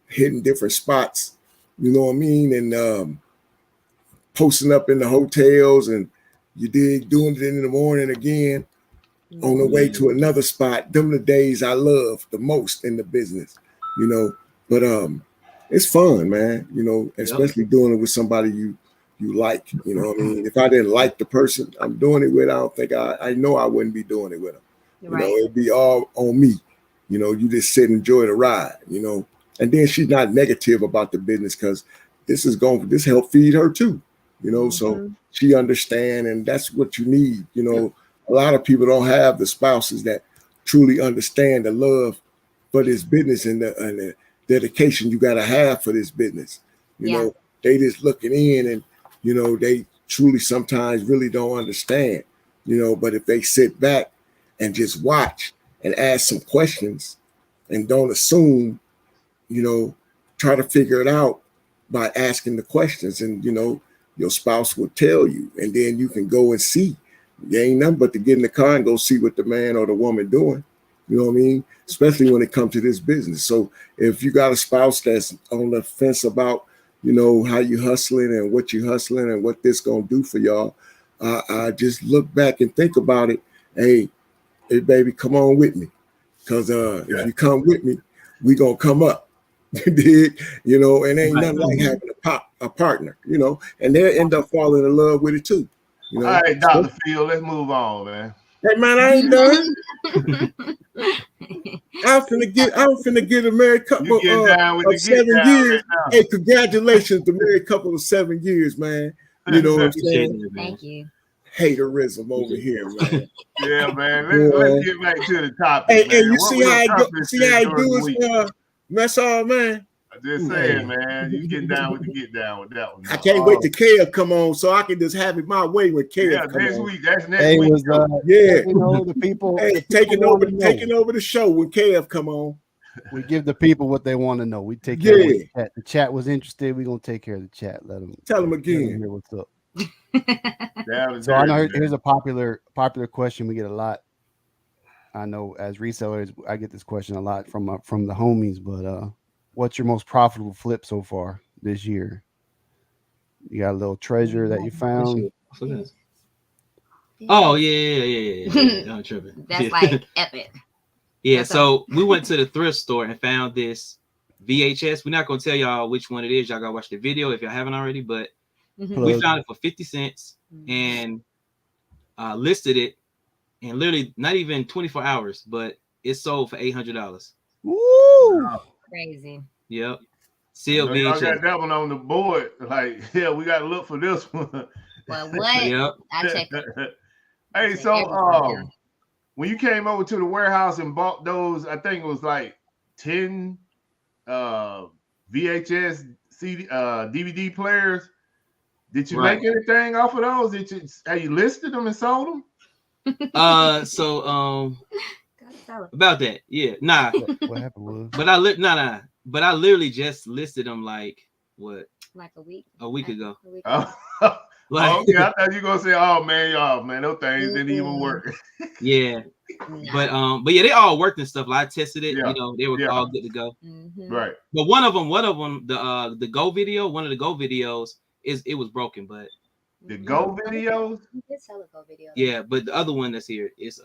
hitting different spots, you know what I mean? And posting up in the hotels, and you dig, doing it in the morning again on the way to another spot. Them the days I love the most in the business, but it's fun, man, especially doing it with somebody you like, what I mean? If I didn't like the person I'm doing it with, I don't think I know I wouldn't be doing it with them. It'd be all on me. You just sit and enjoy the ride, and then she's not negative about the business, because this help feed her too, so she understand, and that's what you need. A lot of people don't have the spouses that truly understand the love for this business and the dedication you got to have for this business. They just looking in, and they truly sometimes really don't understand, but if they sit back and just watch and ask some questions and don't assume, try to figure it out by asking the questions, and your spouse will tell you, and then you can go and see. You ain't nothing but to get in the car and go see what the man or the woman doing. You know what I mean? Especially when it comes to this business. So if you got a spouse that's on the fence about, how you hustling and what you hustling and what this gonna do for y'all, I just look back and think about it. Hey, baby, come on with me, because if you come with me, we gonna come up. You dig? And ain't nothing like having a partner. And they'll end up falling in love with it too. All right, Dr. Phil, let's move on, man. Hey man, I ain't done. I'm finna get a married couple of 7 years. Right, hey, congratulations, the married couple of 7 years, man. You know what I'm saying? Thank you. Haterism over here, man. Yeah, man. Let's get back to the topic. Hey, man. and you see how I do his mess all, man. I just saying, man, you get down with that one. I can't wait to Kev come on, so I can just have it my way with Kev come next on. week. That's next week. The people. Hey, taking over the show when Kev come on. We give the people what they want to know. We take care of the chat. The chat was interested. We're gonna take care of the chat. Let them tell them again. Hear what's up. So I know here's a popular question we get a lot. I know as resellers, I get this question a lot from the homies. But what's your most profitable flip so far this year? You got a little treasure that you found. Oh yeah. I'm tripping. That's like epic. Yeah, so we went to the thrift store and found this VHS. We're not gonna tell y'all which one it is. Y'all gotta watch the video if y'all haven't already. But we found it for 50 cents and listed it, and literally not even 24 hours, but it sold for $800. Woo! Wow. Crazy. Yep. Sealed VHS. Y'all got that one on the board. Like, yeah, we gotta look for this one. Well, what? Yep. I check it. Hey, so when you came over to the warehouse and bought those, I think it was like 10 VHS CD DVD players. Did you make anything off of those? Have you listed them and sold them? About that, yeah. Nah. What happened was? But I literally just listed them like a week. A week ago. Okay, I thought you were gonna say, "Oh man, those things didn't even work." Yeah, but yeah, they all worked and stuff. Like I tested it, they were all good to go. Right. But one of them, the Go video, one of the Go videos it was broken, but the Go videos. You did sell a Go video. Yeah, but the other one that's here is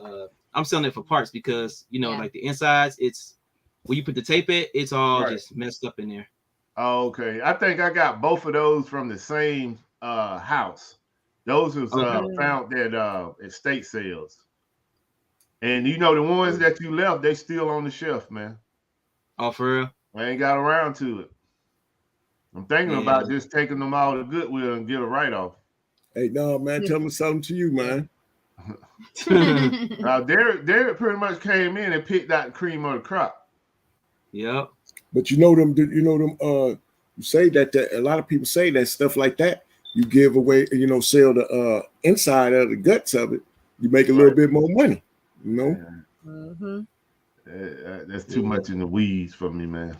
I'm selling it for parts because like the insides, it's when you put the tape in, it's all just messed up in there. Oh, okay, I think I got both of those from the same house. Those was found at estate sales, and the ones that you left, they still on the shelf, man. Oh, for real? I ain't got around to it. I'm thinking about just taking them all to Goodwill and get a write-off. Hey, no, man, tell me something to you, man. Derek pretty much came in and picked out the cream of the crop. Yep. But you know them. You say that a lot of people say that stuff like that. You give away, sell the inside of the guts of it. You make a little bit more money. That's too much in the weeds for me, man.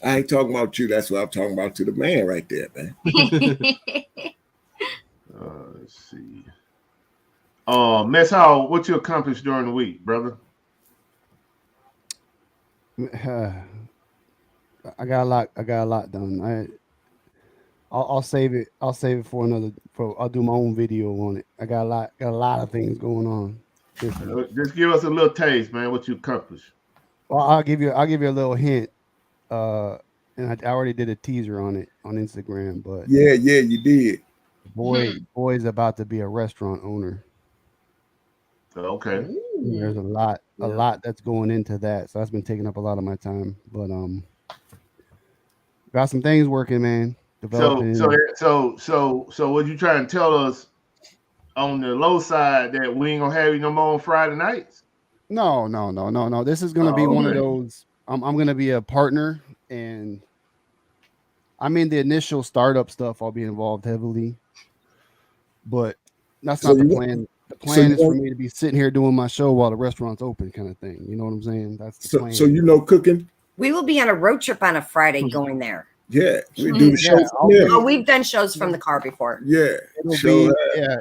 I ain't talking about you. That's what I'm talking about to the man right there, man. Let's see. Mess Hall, what you accomplished during the week, brother? I got a lot done. I'll save it. I'll save it for another. I'll do my own video on it. I got a lot of things going on. Just give us a little taste, man. What you accomplished? Well, I'll give you a little hint. And I already did a teaser on it on Instagram. But yeah, you did. Boy's about to be a restaurant owner. Okay. There's a lot that's going into that. So that's been taking up a lot of my time. But got some things working, man. Developing. So what you trying to tell us on the low side that we ain't gonna have you no more on Friday nights? No. This is gonna be one of those. I'm gonna be a partner, and I mean the initial startup stuff. I'll be involved heavily, but that's not the plan. The plan is for me to be sitting here doing my show while the restaurant's open, kind of thing. You know what I'm saying? That's the plan. So cooking. We will be on a road trip on a Friday going there. Yeah, we do the show. We've done shows from the car before. Yeah,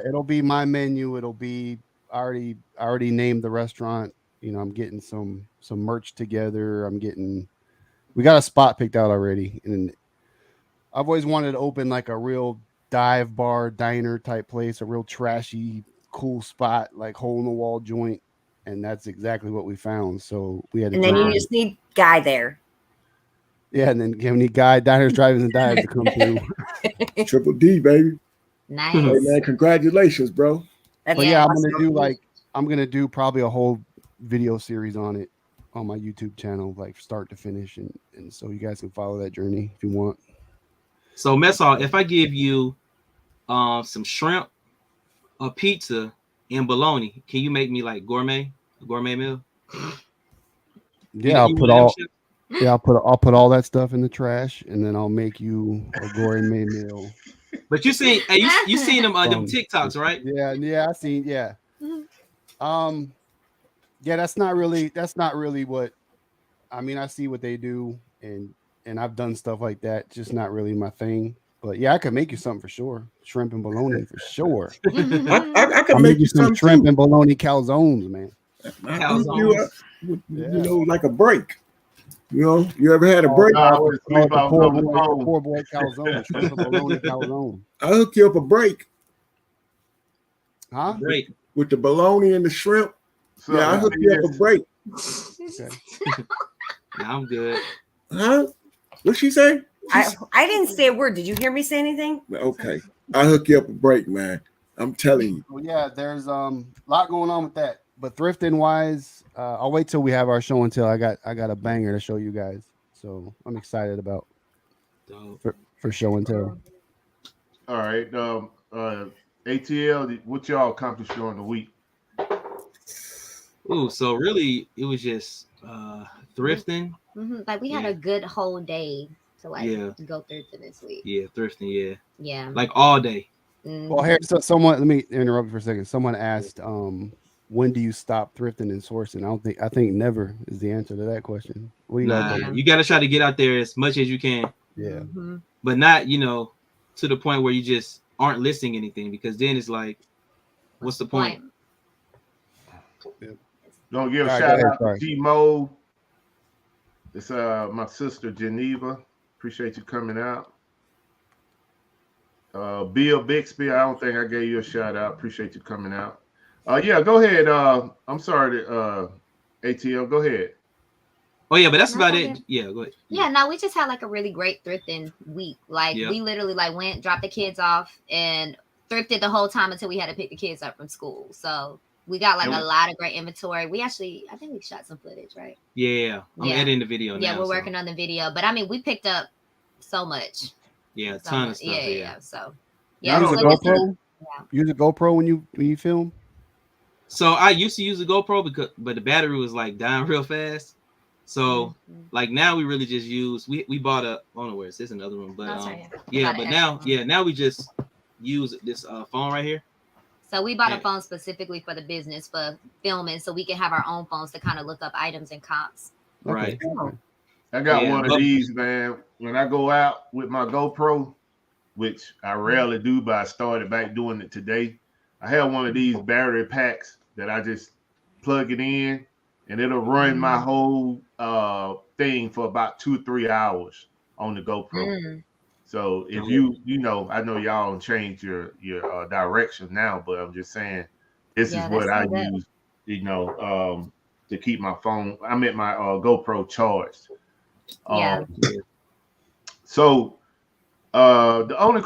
it'll be my menu. It'll be I already named the restaurant. I'm getting some merch together. We got a spot picked out already, and I've always wanted to open like a real dive bar diner type place, a real trashy, cool spot, like hole in the wall joint, and that's exactly what we found. So we had, and then you just need Guy there. Yeah, and then we need Guy, diners, drive-ins, and dives to come through. Triple D, baby. Nice. Hey, man, congratulations, bro. But yeah, I'm gonna do probably a whole video series on it on my YouTube channel, like start to finish, and so you guys can follow that journey if you want. So Messall, if I give you some shrimp, a pizza, and bologna, can you make me like a gourmet meal? Yeah, I'll put all that stuff in the trash, and then I'll make you a gourmet meal. But you seen them TikToks, right? Yeah, I seen. Yeah, yeah. That's not really what. I mean, I see what they do, and I've done stuff like that. Just not really my thing. But yeah, I could make you something for sure. Shrimp and bologna for sure. I can make you some shrimp and bologna calzones, man. Like a break. You ever had a break? Poor boy calzone, shrimp and bologna calzone. I'll hook you up a break. Huh? Break. With the bologna and the shrimp. So, yeah, I'll hook you up a break. Okay. I'm good. Huh? What'd she say? I didn't say a word. Did you hear me say anything? Okay. I'll hook you up a break, man. I'm telling you. Well, yeah, there's a lot going on with that. But thrifting wise, I'll wait till we have our show until I got a banger to show you guys. So I'm excited about for show and tell. All right. ATL, what y'all accomplished during the week? Ooh, so really it was just thrifting. Mm-hmm. Like we had a good whole day to go through to this week. Yeah, thrifting, yeah. Like all day. Mm-hmm. Well, here, so let me interrupt you for a second. Someone asked, when do you stop thrifting and sourcing? I think never is the answer to that question. What do you you gotta try to get out there as much as you can. Yeah. Mm-hmm. But not, to the point where you just aren't listing anything, because then it's like, what's the point? Don't give a shout out to G-Mo. It's my sister Geneva. Appreciate you coming out. Bill Bixby, I don't think I gave you a shout out. Appreciate you coming out. Yeah, go ahead. I'm sorry to ATL. Go ahead. Oh yeah, but that's about it. Yeah, go ahead. Yeah, no, we just had like a really great thrifting week. Like we literally went, dropped the kids off, and thrifted the whole time until we had to pick the kids up from school. So we got like a lot of great inventory. I think we shot some footage, right? Yeah, I'm editing the video now. Yeah, we're working on the video. But I mean, we picked up so much. Yeah, a ton of stuff. Yeah. So yeah. Use a GoPro. Use a GoPro when you film. So I used to use a GoPro but the battery was like dying real fast. So like now we really just use we bought a I don't know where it's another one, but but now we just use this phone right here. So we bought a phone specifically for the business for filming, so we can have our own phones to kind of look up items and comps. Right. I got one of these, man. When I go out with my GoPro, which I rarely do, but I started back doing it today. I have one of these battery packs that I just plug it in, and it'll run my whole thing for about 2-3 hours on the GoPro. So if you know, I know y'all change your direction now, but I'm just saying this is what I use, to keep my phone. I meant my GoPro charged. So the other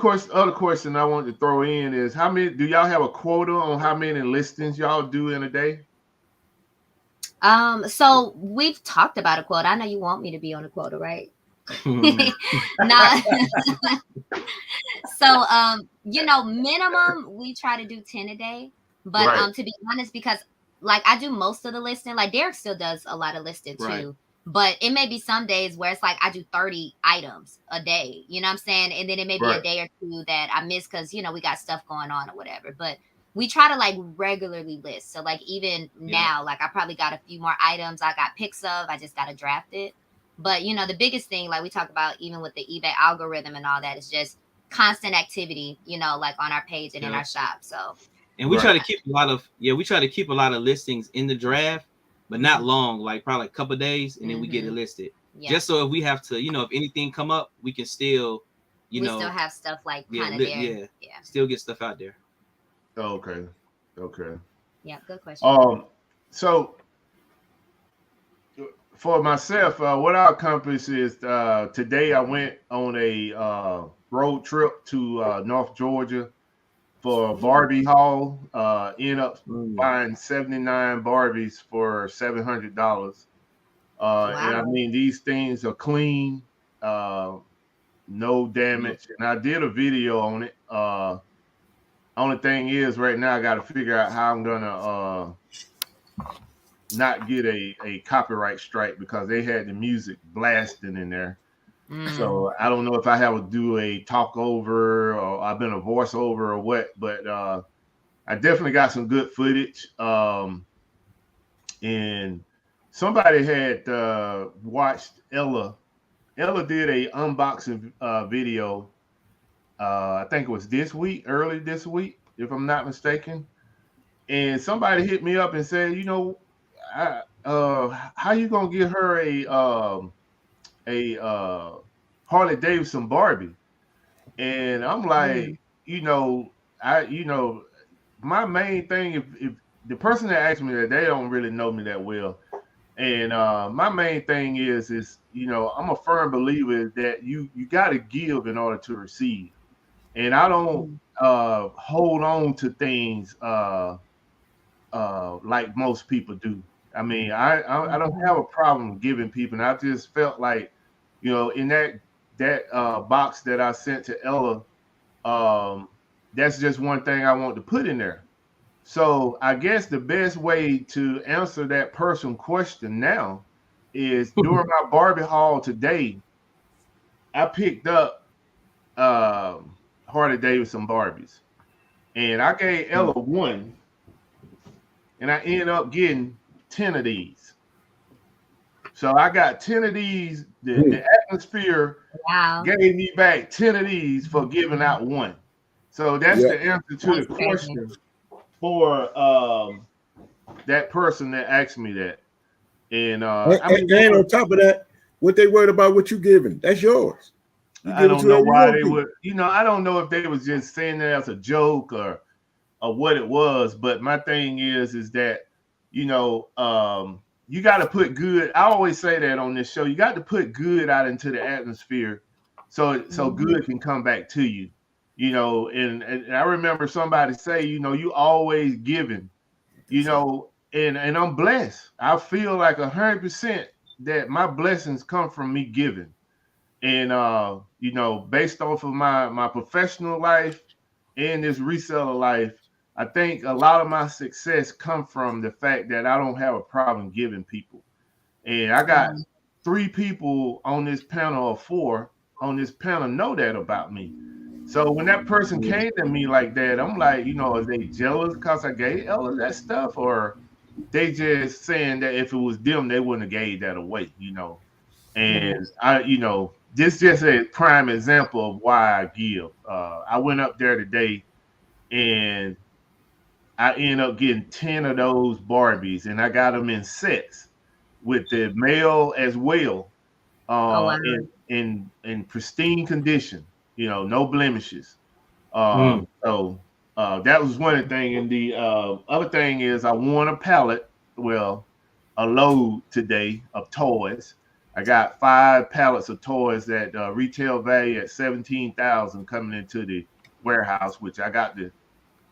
question I wanted to throw in is how many do y'all have a quota on how many listings y'all do in a day? So we've talked about a quota. I know you want me to be on a quota, right? So minimum we try to do 10 a day, but to be honest, because like I do most of the listing, like Derek still does a lot of listing too, but it may be some days where it's like I do 30 items a day, you know what I'm saying, and then it may be a day or two that I miss because we got stuff going on or whatever, but we try to like regularly list. So like even now, like I probably got a few more items I got pics of, I just got to draft it. But, the biggest thing, like we talk about, even with the eBay algorithm and all that, is just constant activity, like on our page and in our shop. So, and we try to keep a lot of listings in the draft, but not long, like probably a couple of days, and then we get it listed. Just so if we have to, if anything come up, we can still, still have stuff like kind of there. Still get stuff out there. Okay. Yeah, good question. So for myself, what I accomplished is today I went on a road trip to North Georgia for a Barbie haul. Ended up buying 79 Barbies for $700. And I mean, these things are clean, no damage. And I did a video on it. Only thing is right now I got to figure out how I'm gonna not get a copyright strike because they had the music blasting in there. So I don't know if I have to do a talk over or I've been a voiceover or what, but I definitely got some good footage. And somebody had watched Ella. Ella did a unboxing video. I think it was early this week, if I'm not mistaken. And somebody hit me up and said, how you gonna get her a Harley Davidson Barbie? And I'm like, my main thing, if the person that asked me that, they don't really know me that well. And my main thing is I'm a firm believer that you got to give in order to receive. And I don't hold on to things like most people do. I mean, I don't have a problem giving people. And I just felt like, in that box that I sent to Ella, that's just one thing I want to put in there. So I guess the best way to answer that person question now is during my Barbie haul today, I picked up Harley Davidson Barbies, and I gave Ella one, and I ended up getting 10 of these. So I got 10 of these. The atmosphere gave me back 10 of these for giving out one. So that's the answer to the question for that person that asked me that. And and on top of that, what they worried about what you giving? That's yours. I don't know why they would, I don't know if they was just saying that as a joke or what it was, but my thing is that, you got to put good. I always say that on this show, you got to put good out into the atmosphere so good can come back to you, and I remember somebody say, you always giving, and I'm blessed. I feel like 100% that my blessings come from me giving. And you know, based off of my professional life and this reseller life, I think a lot of my success come from the fact that I don't have a problem giving people. And I got 3 people on this panel, or 4 on this panel, know that about me. So when that person came to me like that, I'm like, you know, are they jealous because I gave Ella that stuff, or they just saying that if it was them, they wouldn't have gave that away, you know? And I, you know, this just a prime example of why I give. I went up there today and I ended up getting 10 of those Barbies, and I got them in sets with the male as well, in pristine condition, you know, no blemishes. So that was one thing. And the other thing is I won a pallet, well, a load today of toys. I got 5 pallets of toys that retail value at $17,000 coming into the warehouse, which I got to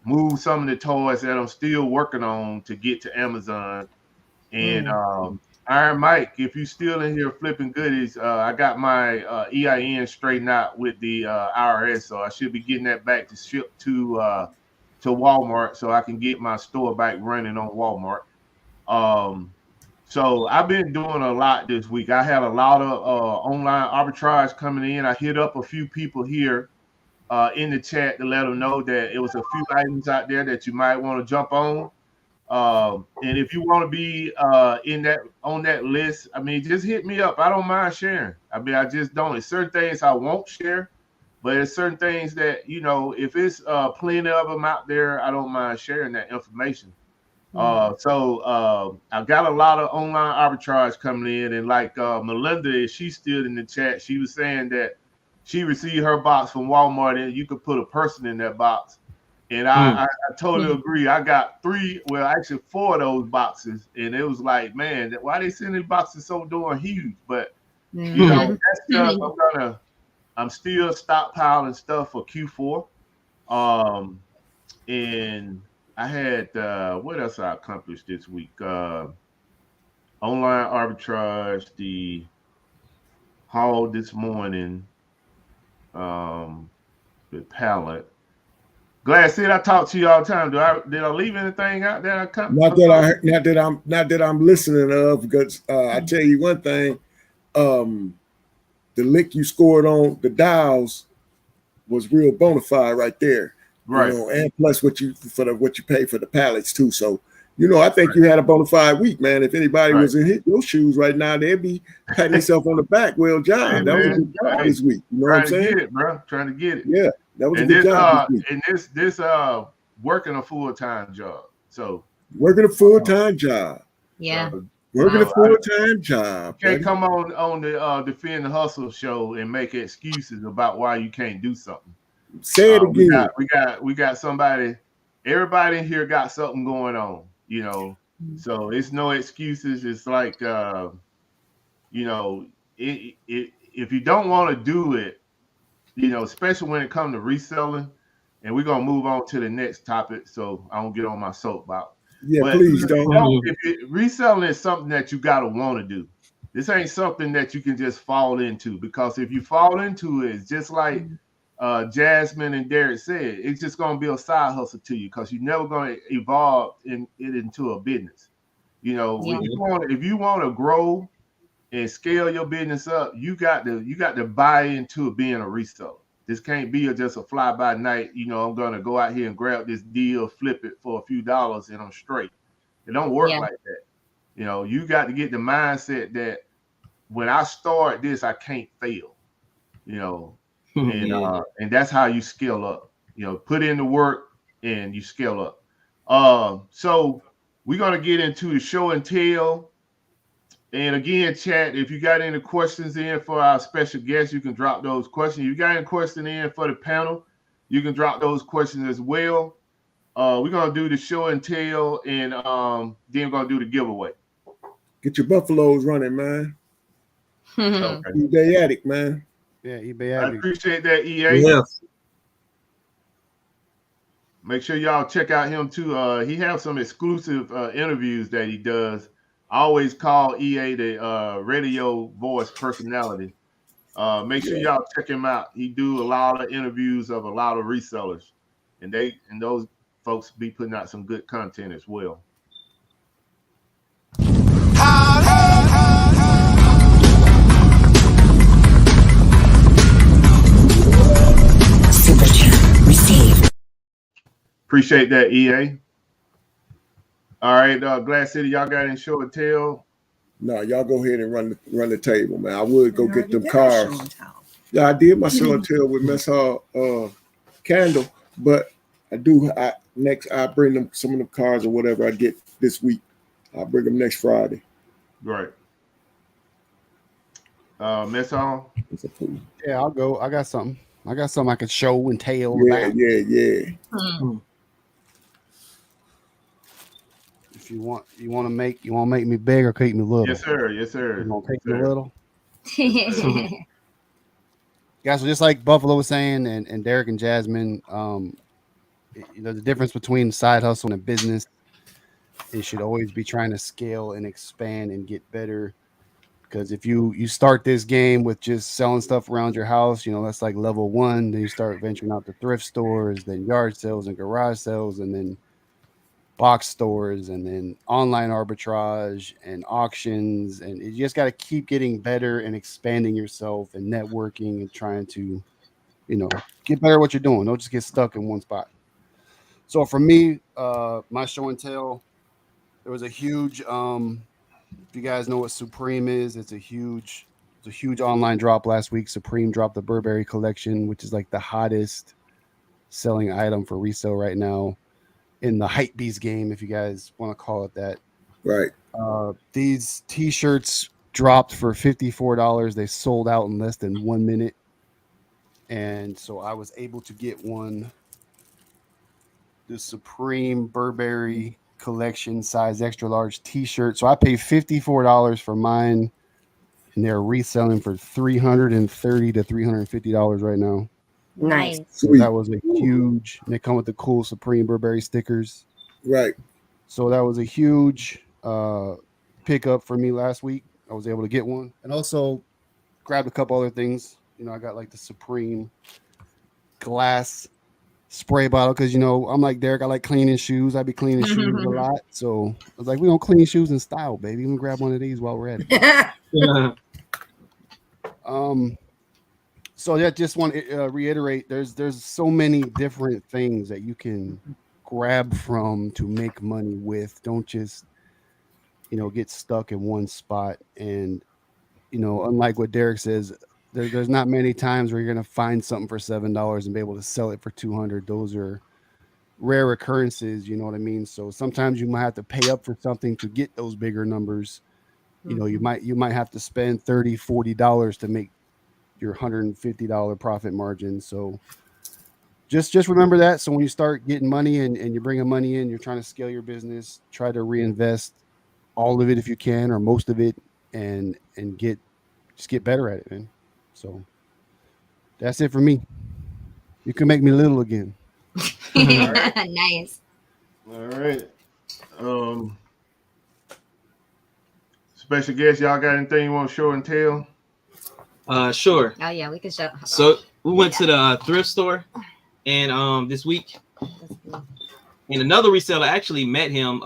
move some of the toys that I'm still working on to get to Amazon. And Iron Mike, if you still in here flipping goodies, I got my EIN straightened out with the IRS, so I should be getting that back to ship to Walmart, so I can get my store back running on Walmart. So I've been doing a lot this week. I had a lot of online arbitrage coming in. I hit up a few people here in the chat to let them know that it was a few items out there that you might want to jump on. And if you want to be on that list, I mean, just hit me up. I don't mind sharing. I mean, I just don't. It's certain things I won't share, but it's certain things that, you know, if it's plenty of them out there, I don't mind sharing that information. So I got a lot of online arbitrage coming in, and like Melinda, she's still in the chat. She was saying that she received her box from Walmart, and you could put a person in that box. And I totally agree. I got 3, well, actually 4 of those boxes, and it was like, man, why they sending these boxes so darn huge? But you know, that stuff I'm still stockpiling stuff for Q4. And I had what else I accomplished this week? Online arbitrage, the haul this morning, the pallet. Glad said I talk to you all the time. Did I leave anything out there? Not that I'm listening of, because I tell you one thing, the lick you scored on the dials was real bona fide right there. Right. You know, and plus what you pay for the pallets too. So, you know, I think you had a bona fide week, man. If anybody was in your shoes right now, they'd be patting themselves on the back. Well, job. That was a good job this week. You know what I'm saying? Trying to get it, bro. Trying to get it. Yeah. That was a good job. And this working a full-time job. So working a full-time job. Yeah. Working a full-time job. You can't come on the Defend the Hustle show and make excuses about why you can't do something. Say it again. We got somebody. Everybody in here got something going on, you know. So it's no excuses. It's like you know, if you don't want to do it, you know, especially when it comes to reselling, and we're gonna move on to the next topic, so I don't get on my soapbox. Yeah, but please don't. Reselling is something that you gotta want to do. This ain't something that you can just fall into, because if you fall into it, it's just like Jasmine and Derek said, it's just gonna be a side hustle to you, because you're never gonna evolve it into a business. You know, if you want to grow and scale your business up, you got to buy into being a reseller. This can't be just a fly by night. You know, I'm gonna go out here and grab this deal, flip it for a few dollars, and I'm straight. It don't work like that. You know, you got to get the mindset that when I start this, I can't fail. You know, and that's how you scale up. You know, put in the work and you scale up. So we're gonna get into the show and tell. And again, chat, if you got any questions in for our special guests, you can drop those questions. If you got any question in for the panel, you can drop those questions as well. We're going to do the show and tell, and then we're going to do the giveaway. Get your buffaloes running, man. Okay. eBay Addict, man. Yeah, eBay Addict. I appreciate that, EA. Yes. Make sure y'all check out him, too. He has some exclusive interviews that he does. I always call EA the radio voice personality. Make sure y'all check him out. He do a lot of interviews of a lot of resellers, and those folks be putting out some good content as well. Super chat received. Appreciate that, EA. All right, Glass City, y'all got any show and tell? No, y'all go ahead and run the table, man. I would go get them cars. Yeah, I did my show and tell with Miss Candle, but I bring them some of the cars or whatever I get this week. I'll bring them next Friday. Right. Miss Hall? Yeah, I'll go. I got something I could show and tell Yeah, about. yeah. If you want to make me big or keep me little? Yes, sir. Yes, sir. You want to take me little? Yeah, so just like Buffalo was saying, and Derek and Jasmine, the difference between side hustle and business, it should always be trying to scale and expand and get better. Because if you start this game with just selling stuff around your house, that's like level 1. Then you start venturing out to thrift stores, then yard sales and garage sales, and then box stores, and then online arbitrage and auctions, and you just got to keep getting better and expanding yourself and networking and trying to get better at what you're doing. Don't just get stuck in one spot. So for me, my show and tell, there was a huge if you guys know what Supreme is, it's a huge online drop last week. Supreme dropped the Burberry collection, which is like the hottest selling item for resale right now in the Hypebeast game, if you guys want to call it that. Right. These t-shirts dropped for $54. They sold out in less than 1 minute. And so I was able to get the Supreme Burberry collection size extra large t-shirt. So I paid $54 for mine, and they're reselling for $330 to $350 right now. Nice. So that was a huge, and they come with the cool Supreme Burberry stickers. Right. So that was a huge pickup for me last week. I was able to get one, and also grabbed a couple other things. I got like the Supreme glass spray bottle because I'm like Derek. I like cleaning shoes. I be cleaning shoes a lot. So I was like, we don't clean shoes in style, baby. We can grab one of these while we're at it. So yeah, just want to reiterate, there's so many different things that you can grab from to make money with. Don't just, get stuck in one spot. And, unlike what Derek says, there's not many times where you're going to find something for $7 and be able to sell it for $200. Those are rare occurrences. You know what I mean? So sometimes you might have to pay up for something to get those bigger numbers. You might have to spend $30, $40 to make your $150 profit margin. So just remember that. So when you start getting money and you're bringing money in, you're trying to scale your business, try to reinvest all of it if you can, or most of it, and get better at it, man. So that's it for me. You can make me little again. Nice. All right. Special guest, y'all got anything you want to show and tell? Sure. Oh yeah, we can show. So we went to the thrift store, and this week, and another reseller actually met him.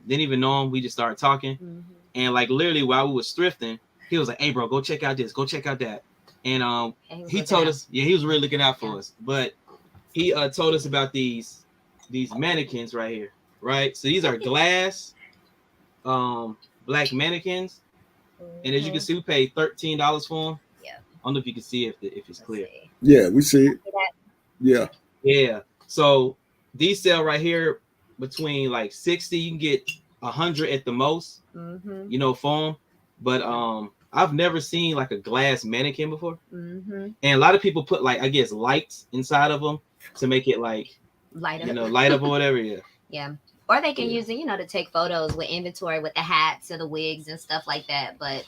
Didn't even know him. We just started talking, and like literally while we was thrifting, he was like, "Hey, bro, go check out this. Go check out that." And he told us, he was really looking out for us. But he told us about these mannequins right here, right? So these are glass, black mannequins, and as you can see, we paid $13 for them. I don't know if you can see if it's clear. Yeah, we see it. Yeah. Yeah. So these sell right here between like 60. You can get 100 at the most. For them. But I've never seen like a glass mannequin before. And a lot of people put like, I guess, lights inside of them to make it like light up or whatever. Yeah. Yeah. Or they can use it, to take photos with inventory with the hats or the wigs and stuff like that. But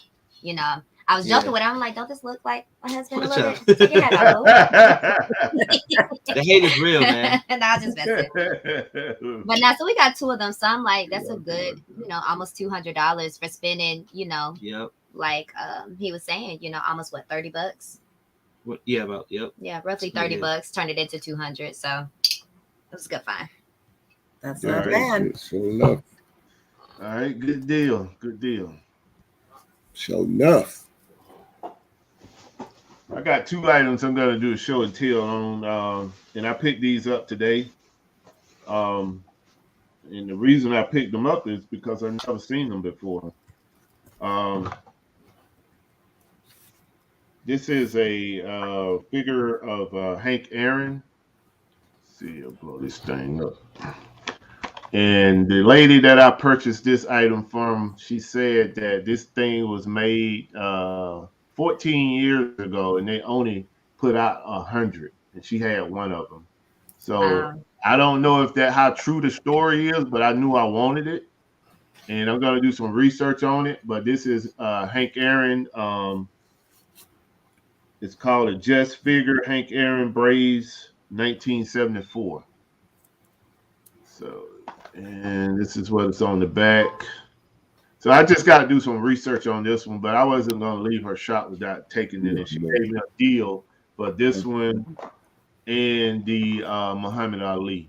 I was joking with him. I'm like, don't this look like my husband a little bit? Take your hat off. The hate is real, man. And I was just messing. But now, so we got 2 of them. So I'm like, that's a good, almost $200 for spending, Yep. like he was saying, almost what, $30? Yeah, about yep. Yeah, roughly $30. Turned it into 200. So it was a good find. That's not bad. Sure enough. All right, good deal. Good deal. Sure enough. I got 2 items I'm gonna do a show and tell on, and I picked these up today. And the reason I picked them up is because I've never seen them before. This is a figure of Hank Aaron. Let's see, I'll blow this thing up. And the lady that I purchased this item from, she said that this thing was made 14 years ago, and they only put out 100, and she had one of them. So I don't know if that how true the story is, but I knew I wanted it, and I'm gonna do some research on it. But this is Hank Aaron. It's called a Just Figure Hank Aaron Braves 1974. So, and this is what it's on the back. So I just got to do some research on this one, but I wasn't going to leave her shop without taking it. And she gave me a deal for this one and the Muhammad Ali.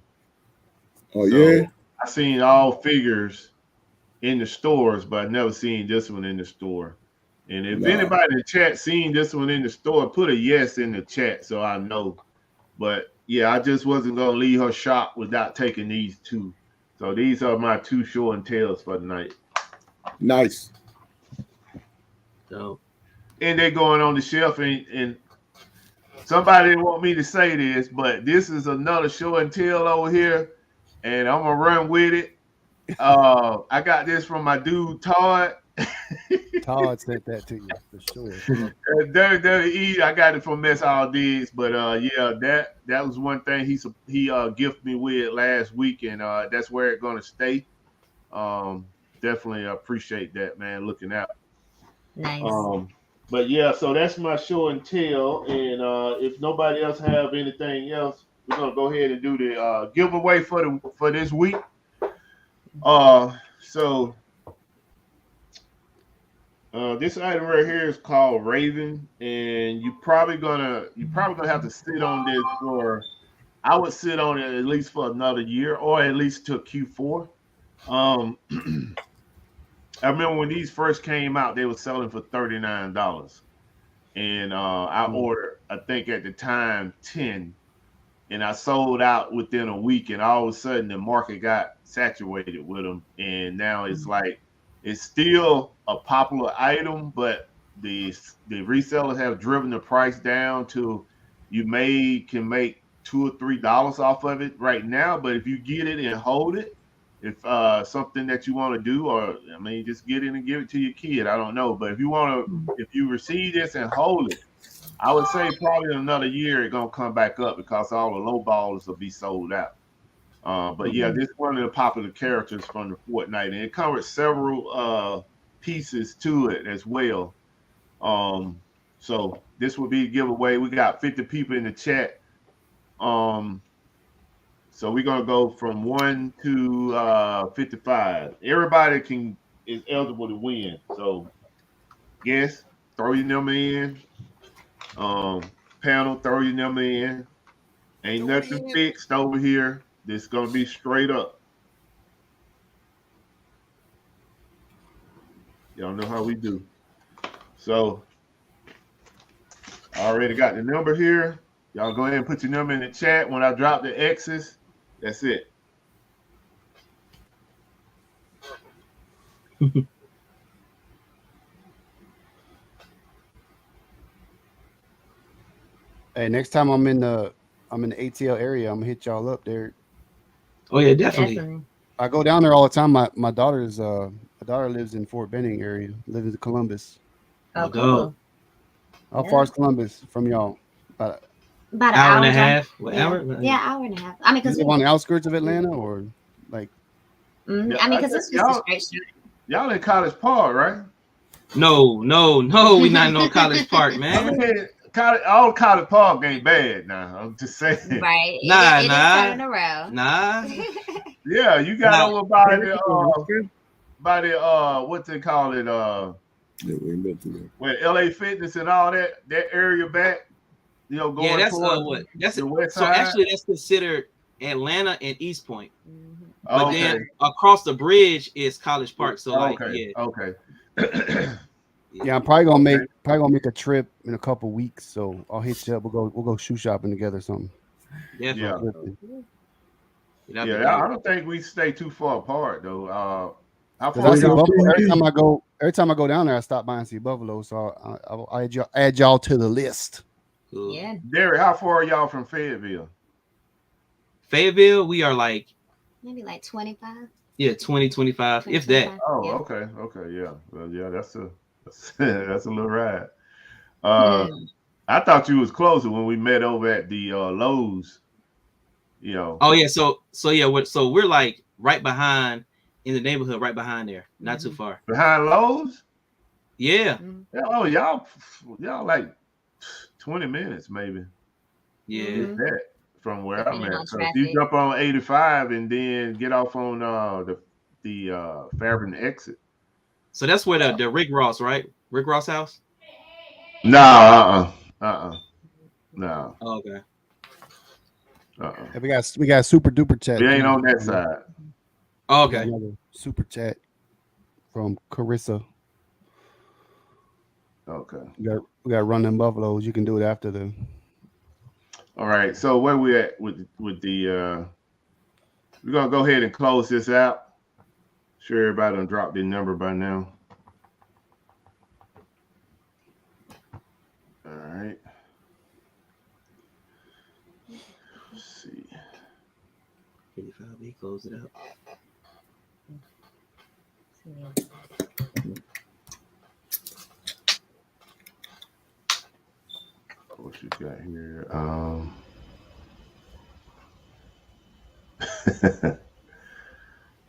Oh, so, yeah? I seen all figures in the stores, but I never seen this one in the store. And if anybody in the chat seen this one in the store, put a yes in the chat so I know. But yeah, I just wasn't going to leave her shop without taking these 2. So these are my 2 show and tells for the night. Nice. So, and they're going on the shelf, and somebody didn't want me to say this, but this is another show and tell over here, and I'm gonna run with it. I got this from my dude Todd. Todd sent that to you for sure. WWE, I got it from Mess All Digs, but yeah, that was one thing he gifted me with last week, and that's where it's gonna stay. Definitely appreciate that, man. Looking out. Nice. But yeah, so that's my show and tell. And if nobody else have anything else, we're gonna go ahead and do the giveaway for this week. So this item right here is called Raven, and you're probably gonna have to sit on this for. I would sit on it at least for another year, or at least till Q4. I remember when these first came out, they were selling for $39, and I ordered, I think at the time 10, and I sold out within a week, and all of a sudden the market got saturated with them, and now it's like it's still a popular item, but the resellers have driven the price down to you can make $2 or $3 off of it right now, but if you get it and hold it. If something that you want to do, or I mean, just get in and give it to your kid. I don't know, but if you receive this and hold it, I would say probably in another year it's gonna come back up because all the low ballers will be sold out. But yeah, this is one of the popular characters from the Fortnite, and it comes with several pieces to it as well. So this will be a giveaway. We got 50 people in the chat. So we're gonna go from 1 to 55. Everybody is eligible to win. So yes, throw your number in. Panel, throw your number in. Ain't nothing fixed over here. This is gonna be straight up. Y'all know how we do. So I already got the number here. Y'all go ahead and put your number in the chat. When I drop the X's, that's it. Hey, next time I'm in the ATL area, I'm gonna hit y'all up there. Oh yeah, definitely. I go down there all the time. My daughter lives in Fort Benning area, lives in Columbus. Oh, cool. How far is Columbus from y'all? About an hour and a drive. half. What, hour? Yeah, hour and a half. I mean, because on the outskirts of Atlanta, or like. I mean, because it's just a straight shot. Y'all in College Park, right? No, we not in no College Park, man. I mean, all College Park ain't bad now. I'm just saying. Right. Nah. It is turning around. Nah. Yeah, you got over by the what they call it, where LA Fitness and all that area back. going that's towards what that's the west so side? actually that's considered Atlanta and East Point. Mhm. But then across the bridge is College Park. So Okay. Yeah, I'm probably gonna make a trip in a couple weeks. So I'll hit you up. We'll go shoe shopping together or something. Definitely. I don't think we stay too far apart though. How far I see y'all? buffalo every time I go down there, I stop by and see buffalo. So I'll add y'all to the list. Cool. Yeah. Derek, how far are y'all from Fayetteville? Fayetteville, we are like maybe like 25. Yeah, 20, 25, if that. Oh, yeah. Okay, yeah. Well, yeah, that's a little ride. I thought you was closer when we met over at the Lowe's. Oh yeah, so we're like right behind in the neighborhood, right behind there, not too far. Behind Lowe's? Yeah. Oh, y'all like 20 minutes maybe. Yeah. If that from where Depending I'm on at. So traffic. if you jump on 85 and then get off on the Fairburn exit. So that's where the Rick Ross, right? Rick Ross house? No, no. Oh, okay. We got super duper chat. We ain't on that side. Oh, okay. Super chat from Carissa. Okay. We got to run them buffaloes. You can do it after the. All right. So where we at with the? We're gonna go ahead and close this out. Sure, everybody done dropped their number by now. All right. Let's see. 85B, close it out. What you got here? All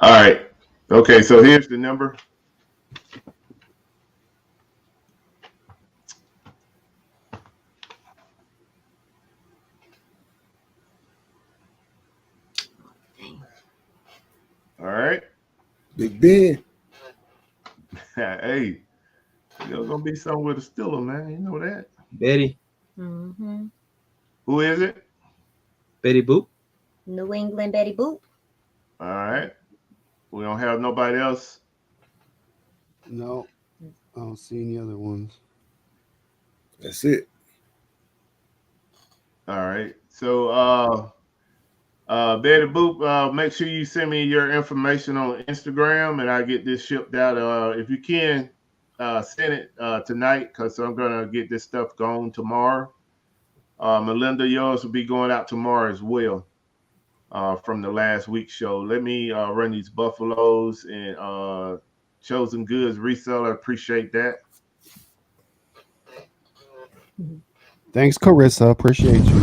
right. Okay, so here's the number. All right. Big Ben. Hey, you're gonna be somewhere with a Stiller, man. You know that. Betty. Mm-hmm. Who is it? Betty Boop. New England Betty Boop. All right. We don't have nobody else. No, I don't see any other ones. That's it. All right. So Betty Boop, make sure you send me your information on Instagram and I get this shipped out. If you can, send it tonight because I'm gonna get this stuff going tomorrow. Melinda, yours will be going out tomorrow as well. From the last week's show. Let me run these buffaloes and Chosen Goods reseller. Appreciate that. Thanks, Carissa. Appreciate you.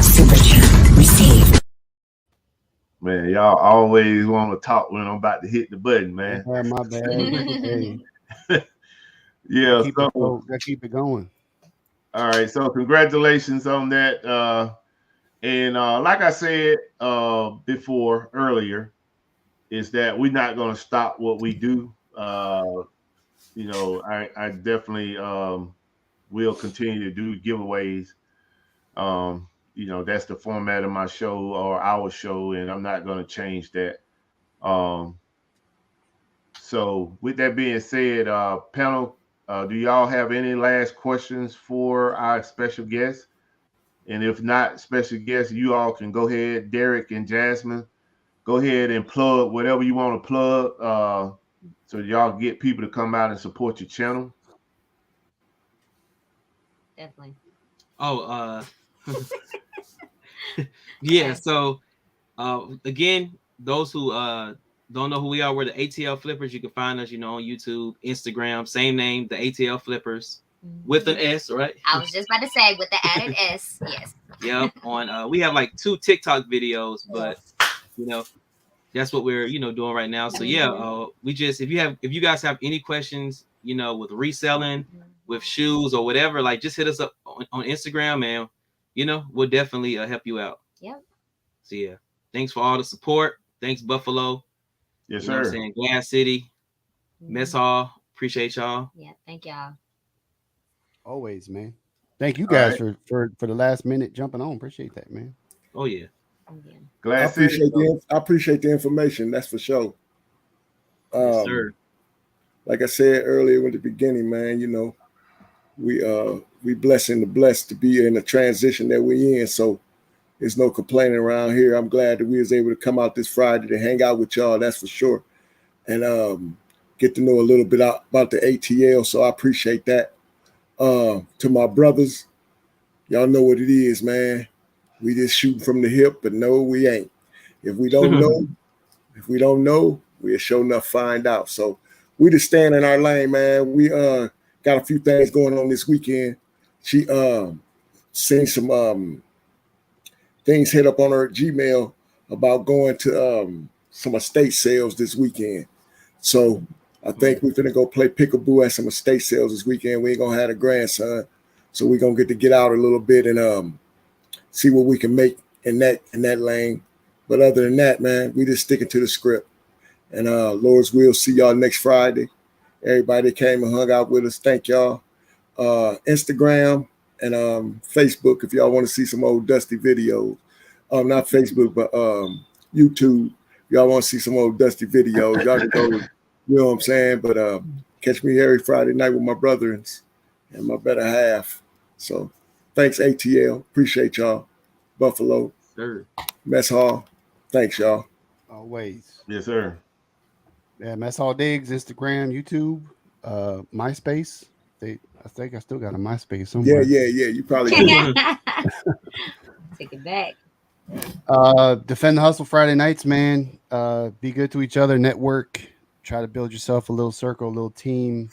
Super chat received. Man, y'all always want to talk when I'm about to hit the button, man. My bad. Hey. Yeah, keep it going. All right, so congratulations on that. And like I said before earlier, is that we're not going to stop what we do. I definitely will continue to do giveaways. That's the format of my show or our show, and I'm not going to change that. So with that being said, panel, do y'all have any last questions for our special guest? And if not special guests, you all can go ahead, Derek and Jasmine, go ahead and plug whatever you want to plug so y'all get people to come out and support your channel. Definitely. Oh, yeah. So again, those who don't know who we are, we're the ATL Flippers. You can find us, on YouTube, Instagram, same name, the ATL Flippers, with an S, right? I was just about to say with the added S, yes. Yep. On we have like 2 TikTok videos, but that's what we're doing right now. So yeah, we just if you guys have any questions, with reselling, with shoes or whatever, like just hit us up on Instagram and we'll definitely help you out. Yep. So yeah, thanks for all the support. Thanks, Buffalo. Yes, You know sir. what I'm saying? Glass City. Mess Hall, appreciate y'all. Yeah, thank y'all. Always, man. Thank you guys for the last minute jumping on. Appreciate that, man. Oh yeah. Glad I appreciate the information. That's for sure. Yes, sir. Like I said earlier in the beginning, man, you know, we blessing the blessed to be in the transition that we in. So there's no complaining around here. I'm glad that we was able to come out this Friday to hang out with y'all. That's for sure, and get to know a little bit about the ATL. So I appreciate that. To my brothers, y'all know what it is, man. We just shooting from the hip, but no, we ain't. If we don't know, we'll sure enough find out. So we just stand in our lane, man. We got a few things going on this weekend. She seen some things hit up on her Gmail about going to some estate sales this weekend. So I think we're gonna go play peekaboo at some estate sales this weekend. We ain't gonna have a grandson, so we're gonna get out a little bit and see what we can make in that lane. But other than that, man, we just sticking to the script. And Lord's will, see y'all next Friday. Everybody that came and hung out with us, thank y'all. Instagram and Facebook, if y'all want to see some old dusty videos. Not Facebook, but YouTube. Y'all want to see some old dusty videos, y'all can go, you know what I'm saying? But catch me every Friday night with my brother and my better half. So thanks, ATL. Appreciate y'all. Buffalo. Sir. Mess Hall. Thanks, y'all. Always. Yes, sir. Yeah, Mess Hall Diggs, Instagram, YouTube, MySpace. I think I still got a MySpace somewhere. Yeah. You probably do. Take it back. Defend the Hustle Friday nights, man. Be good to each other, network, try to build yourself a little circle, a little team.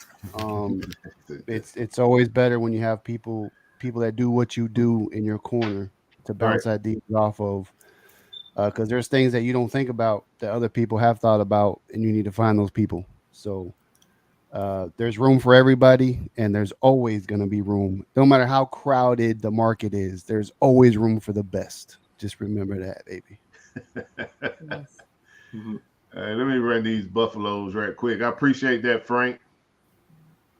It's always better when you have people that do what you do in your corner to bounce ideas off of, because there's things that you don't think about that other people have thought about, and you need to find those people. So there's room for everybody, and there's always going to be room, no matter how crowded the market is. There's always room for the best. Just remember that, baby. Let me run these buffaloes right quick. I appreciate that, Frank.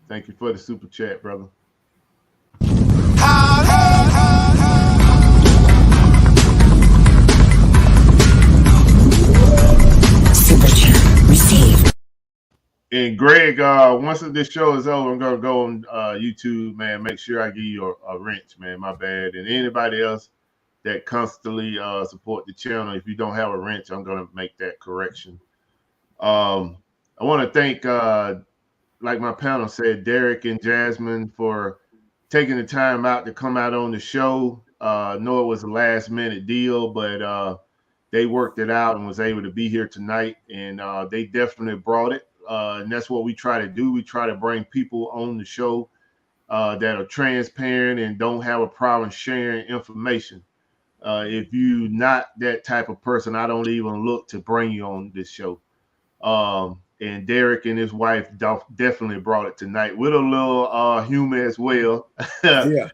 Thank you for the super chat, brother. Super chat received. And Greg, once this show is over, I'm gonna go on YouTube, man. Make sure I give you a wrench, man. My bad. And anybody else that constantly support the channel, if you don't have a wrench, I'm gonna make that correction. I want to thank, like my panel said, Derek and Jasmine for taking the time out to come out on the show. Know it was a last minute deal, but they worked it out and was able to be here tonight, and they definitely brought it. And that's what we try to do. We try to bring people on the show that are transparent and don't have a problem sharing information. If you're not that type of person, I don't even look to bring you on this show. And Derek and his wife definitely brought it tonight with a little humor as well. Yeah.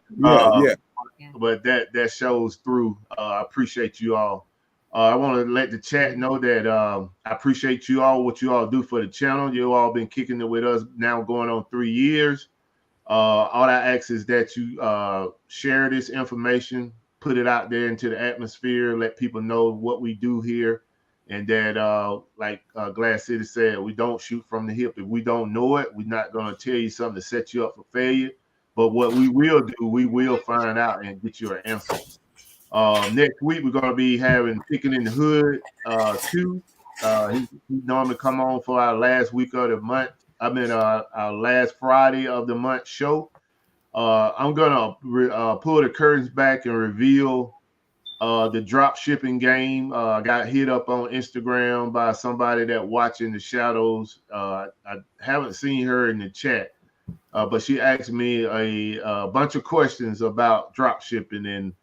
But that shows through. I appreciate you all. I want to let the chat know that I appreciate you all, what you all do for the channel. You all been kicking it with us now going on 3 years. All I ask is that you share this information, put it out there into the atmosphere, let people know what we do here, and that, like Glass City said, we don't shoot from the hip. If we don't know it, we're not going to tell you something to set you up for failure. But what we will do, we will find out and get you an answer. Next week, we're going to be having Picking in the Hood 2. He normally come on for our last week of the month. Our last Friday of the month show. I'm going to pull the curtains back and reveal the drop shipping game. I got hit up on Instagram by somebody that watching the shadows. I haven't seen her in the chat, but she asked me a bunch of questions about drop shipping, and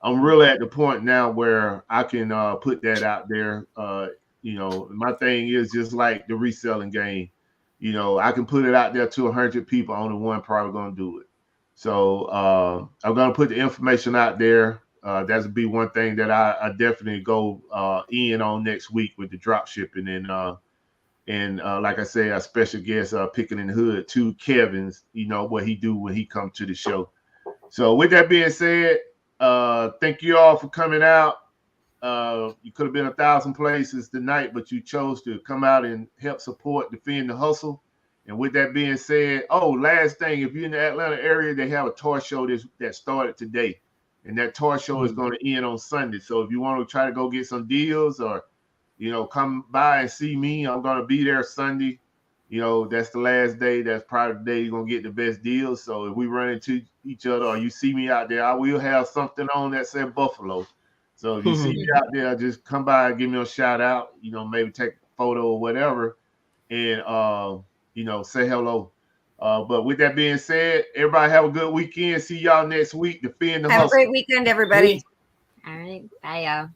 I'm really at the point now where I can put that out there. My thing is just like the reselling game. I can put it out there to 100 people. Only one probably going to do it. So I'm going to put the information out there. That'll be one thing that I definitely go in on next week with the drop shipping. And And like I said, our special guest, Picking in the Hood, 2 Kevins, you know, what he do when he come to the show. So with that being said, thank you all for coming out. You could have been 1,000 places tonight, but you chose to come out and help support Defend the Hustle. And with that being said, last thing, if you're in the Atlanta area, they have a toy show that started today. And that toy show is going to end on Sunday. So if you want to try to go get some deals or, you know, come by and see me, I'm going to be there Sunday. You know, that's the last day. That's probably the day you're going to get the best deals. So if we run into each other or you see me out there, I will have something on that said Buffalo. So if you see me out there, just come by and give me a shout out, you know, maybe take a photo or whatever, and, you know, say hello. But with that being said, everybody have a good weekend. See y'all next week. Defend the Hustle. Have a great weekend, everybody. All right. Bye, y'all.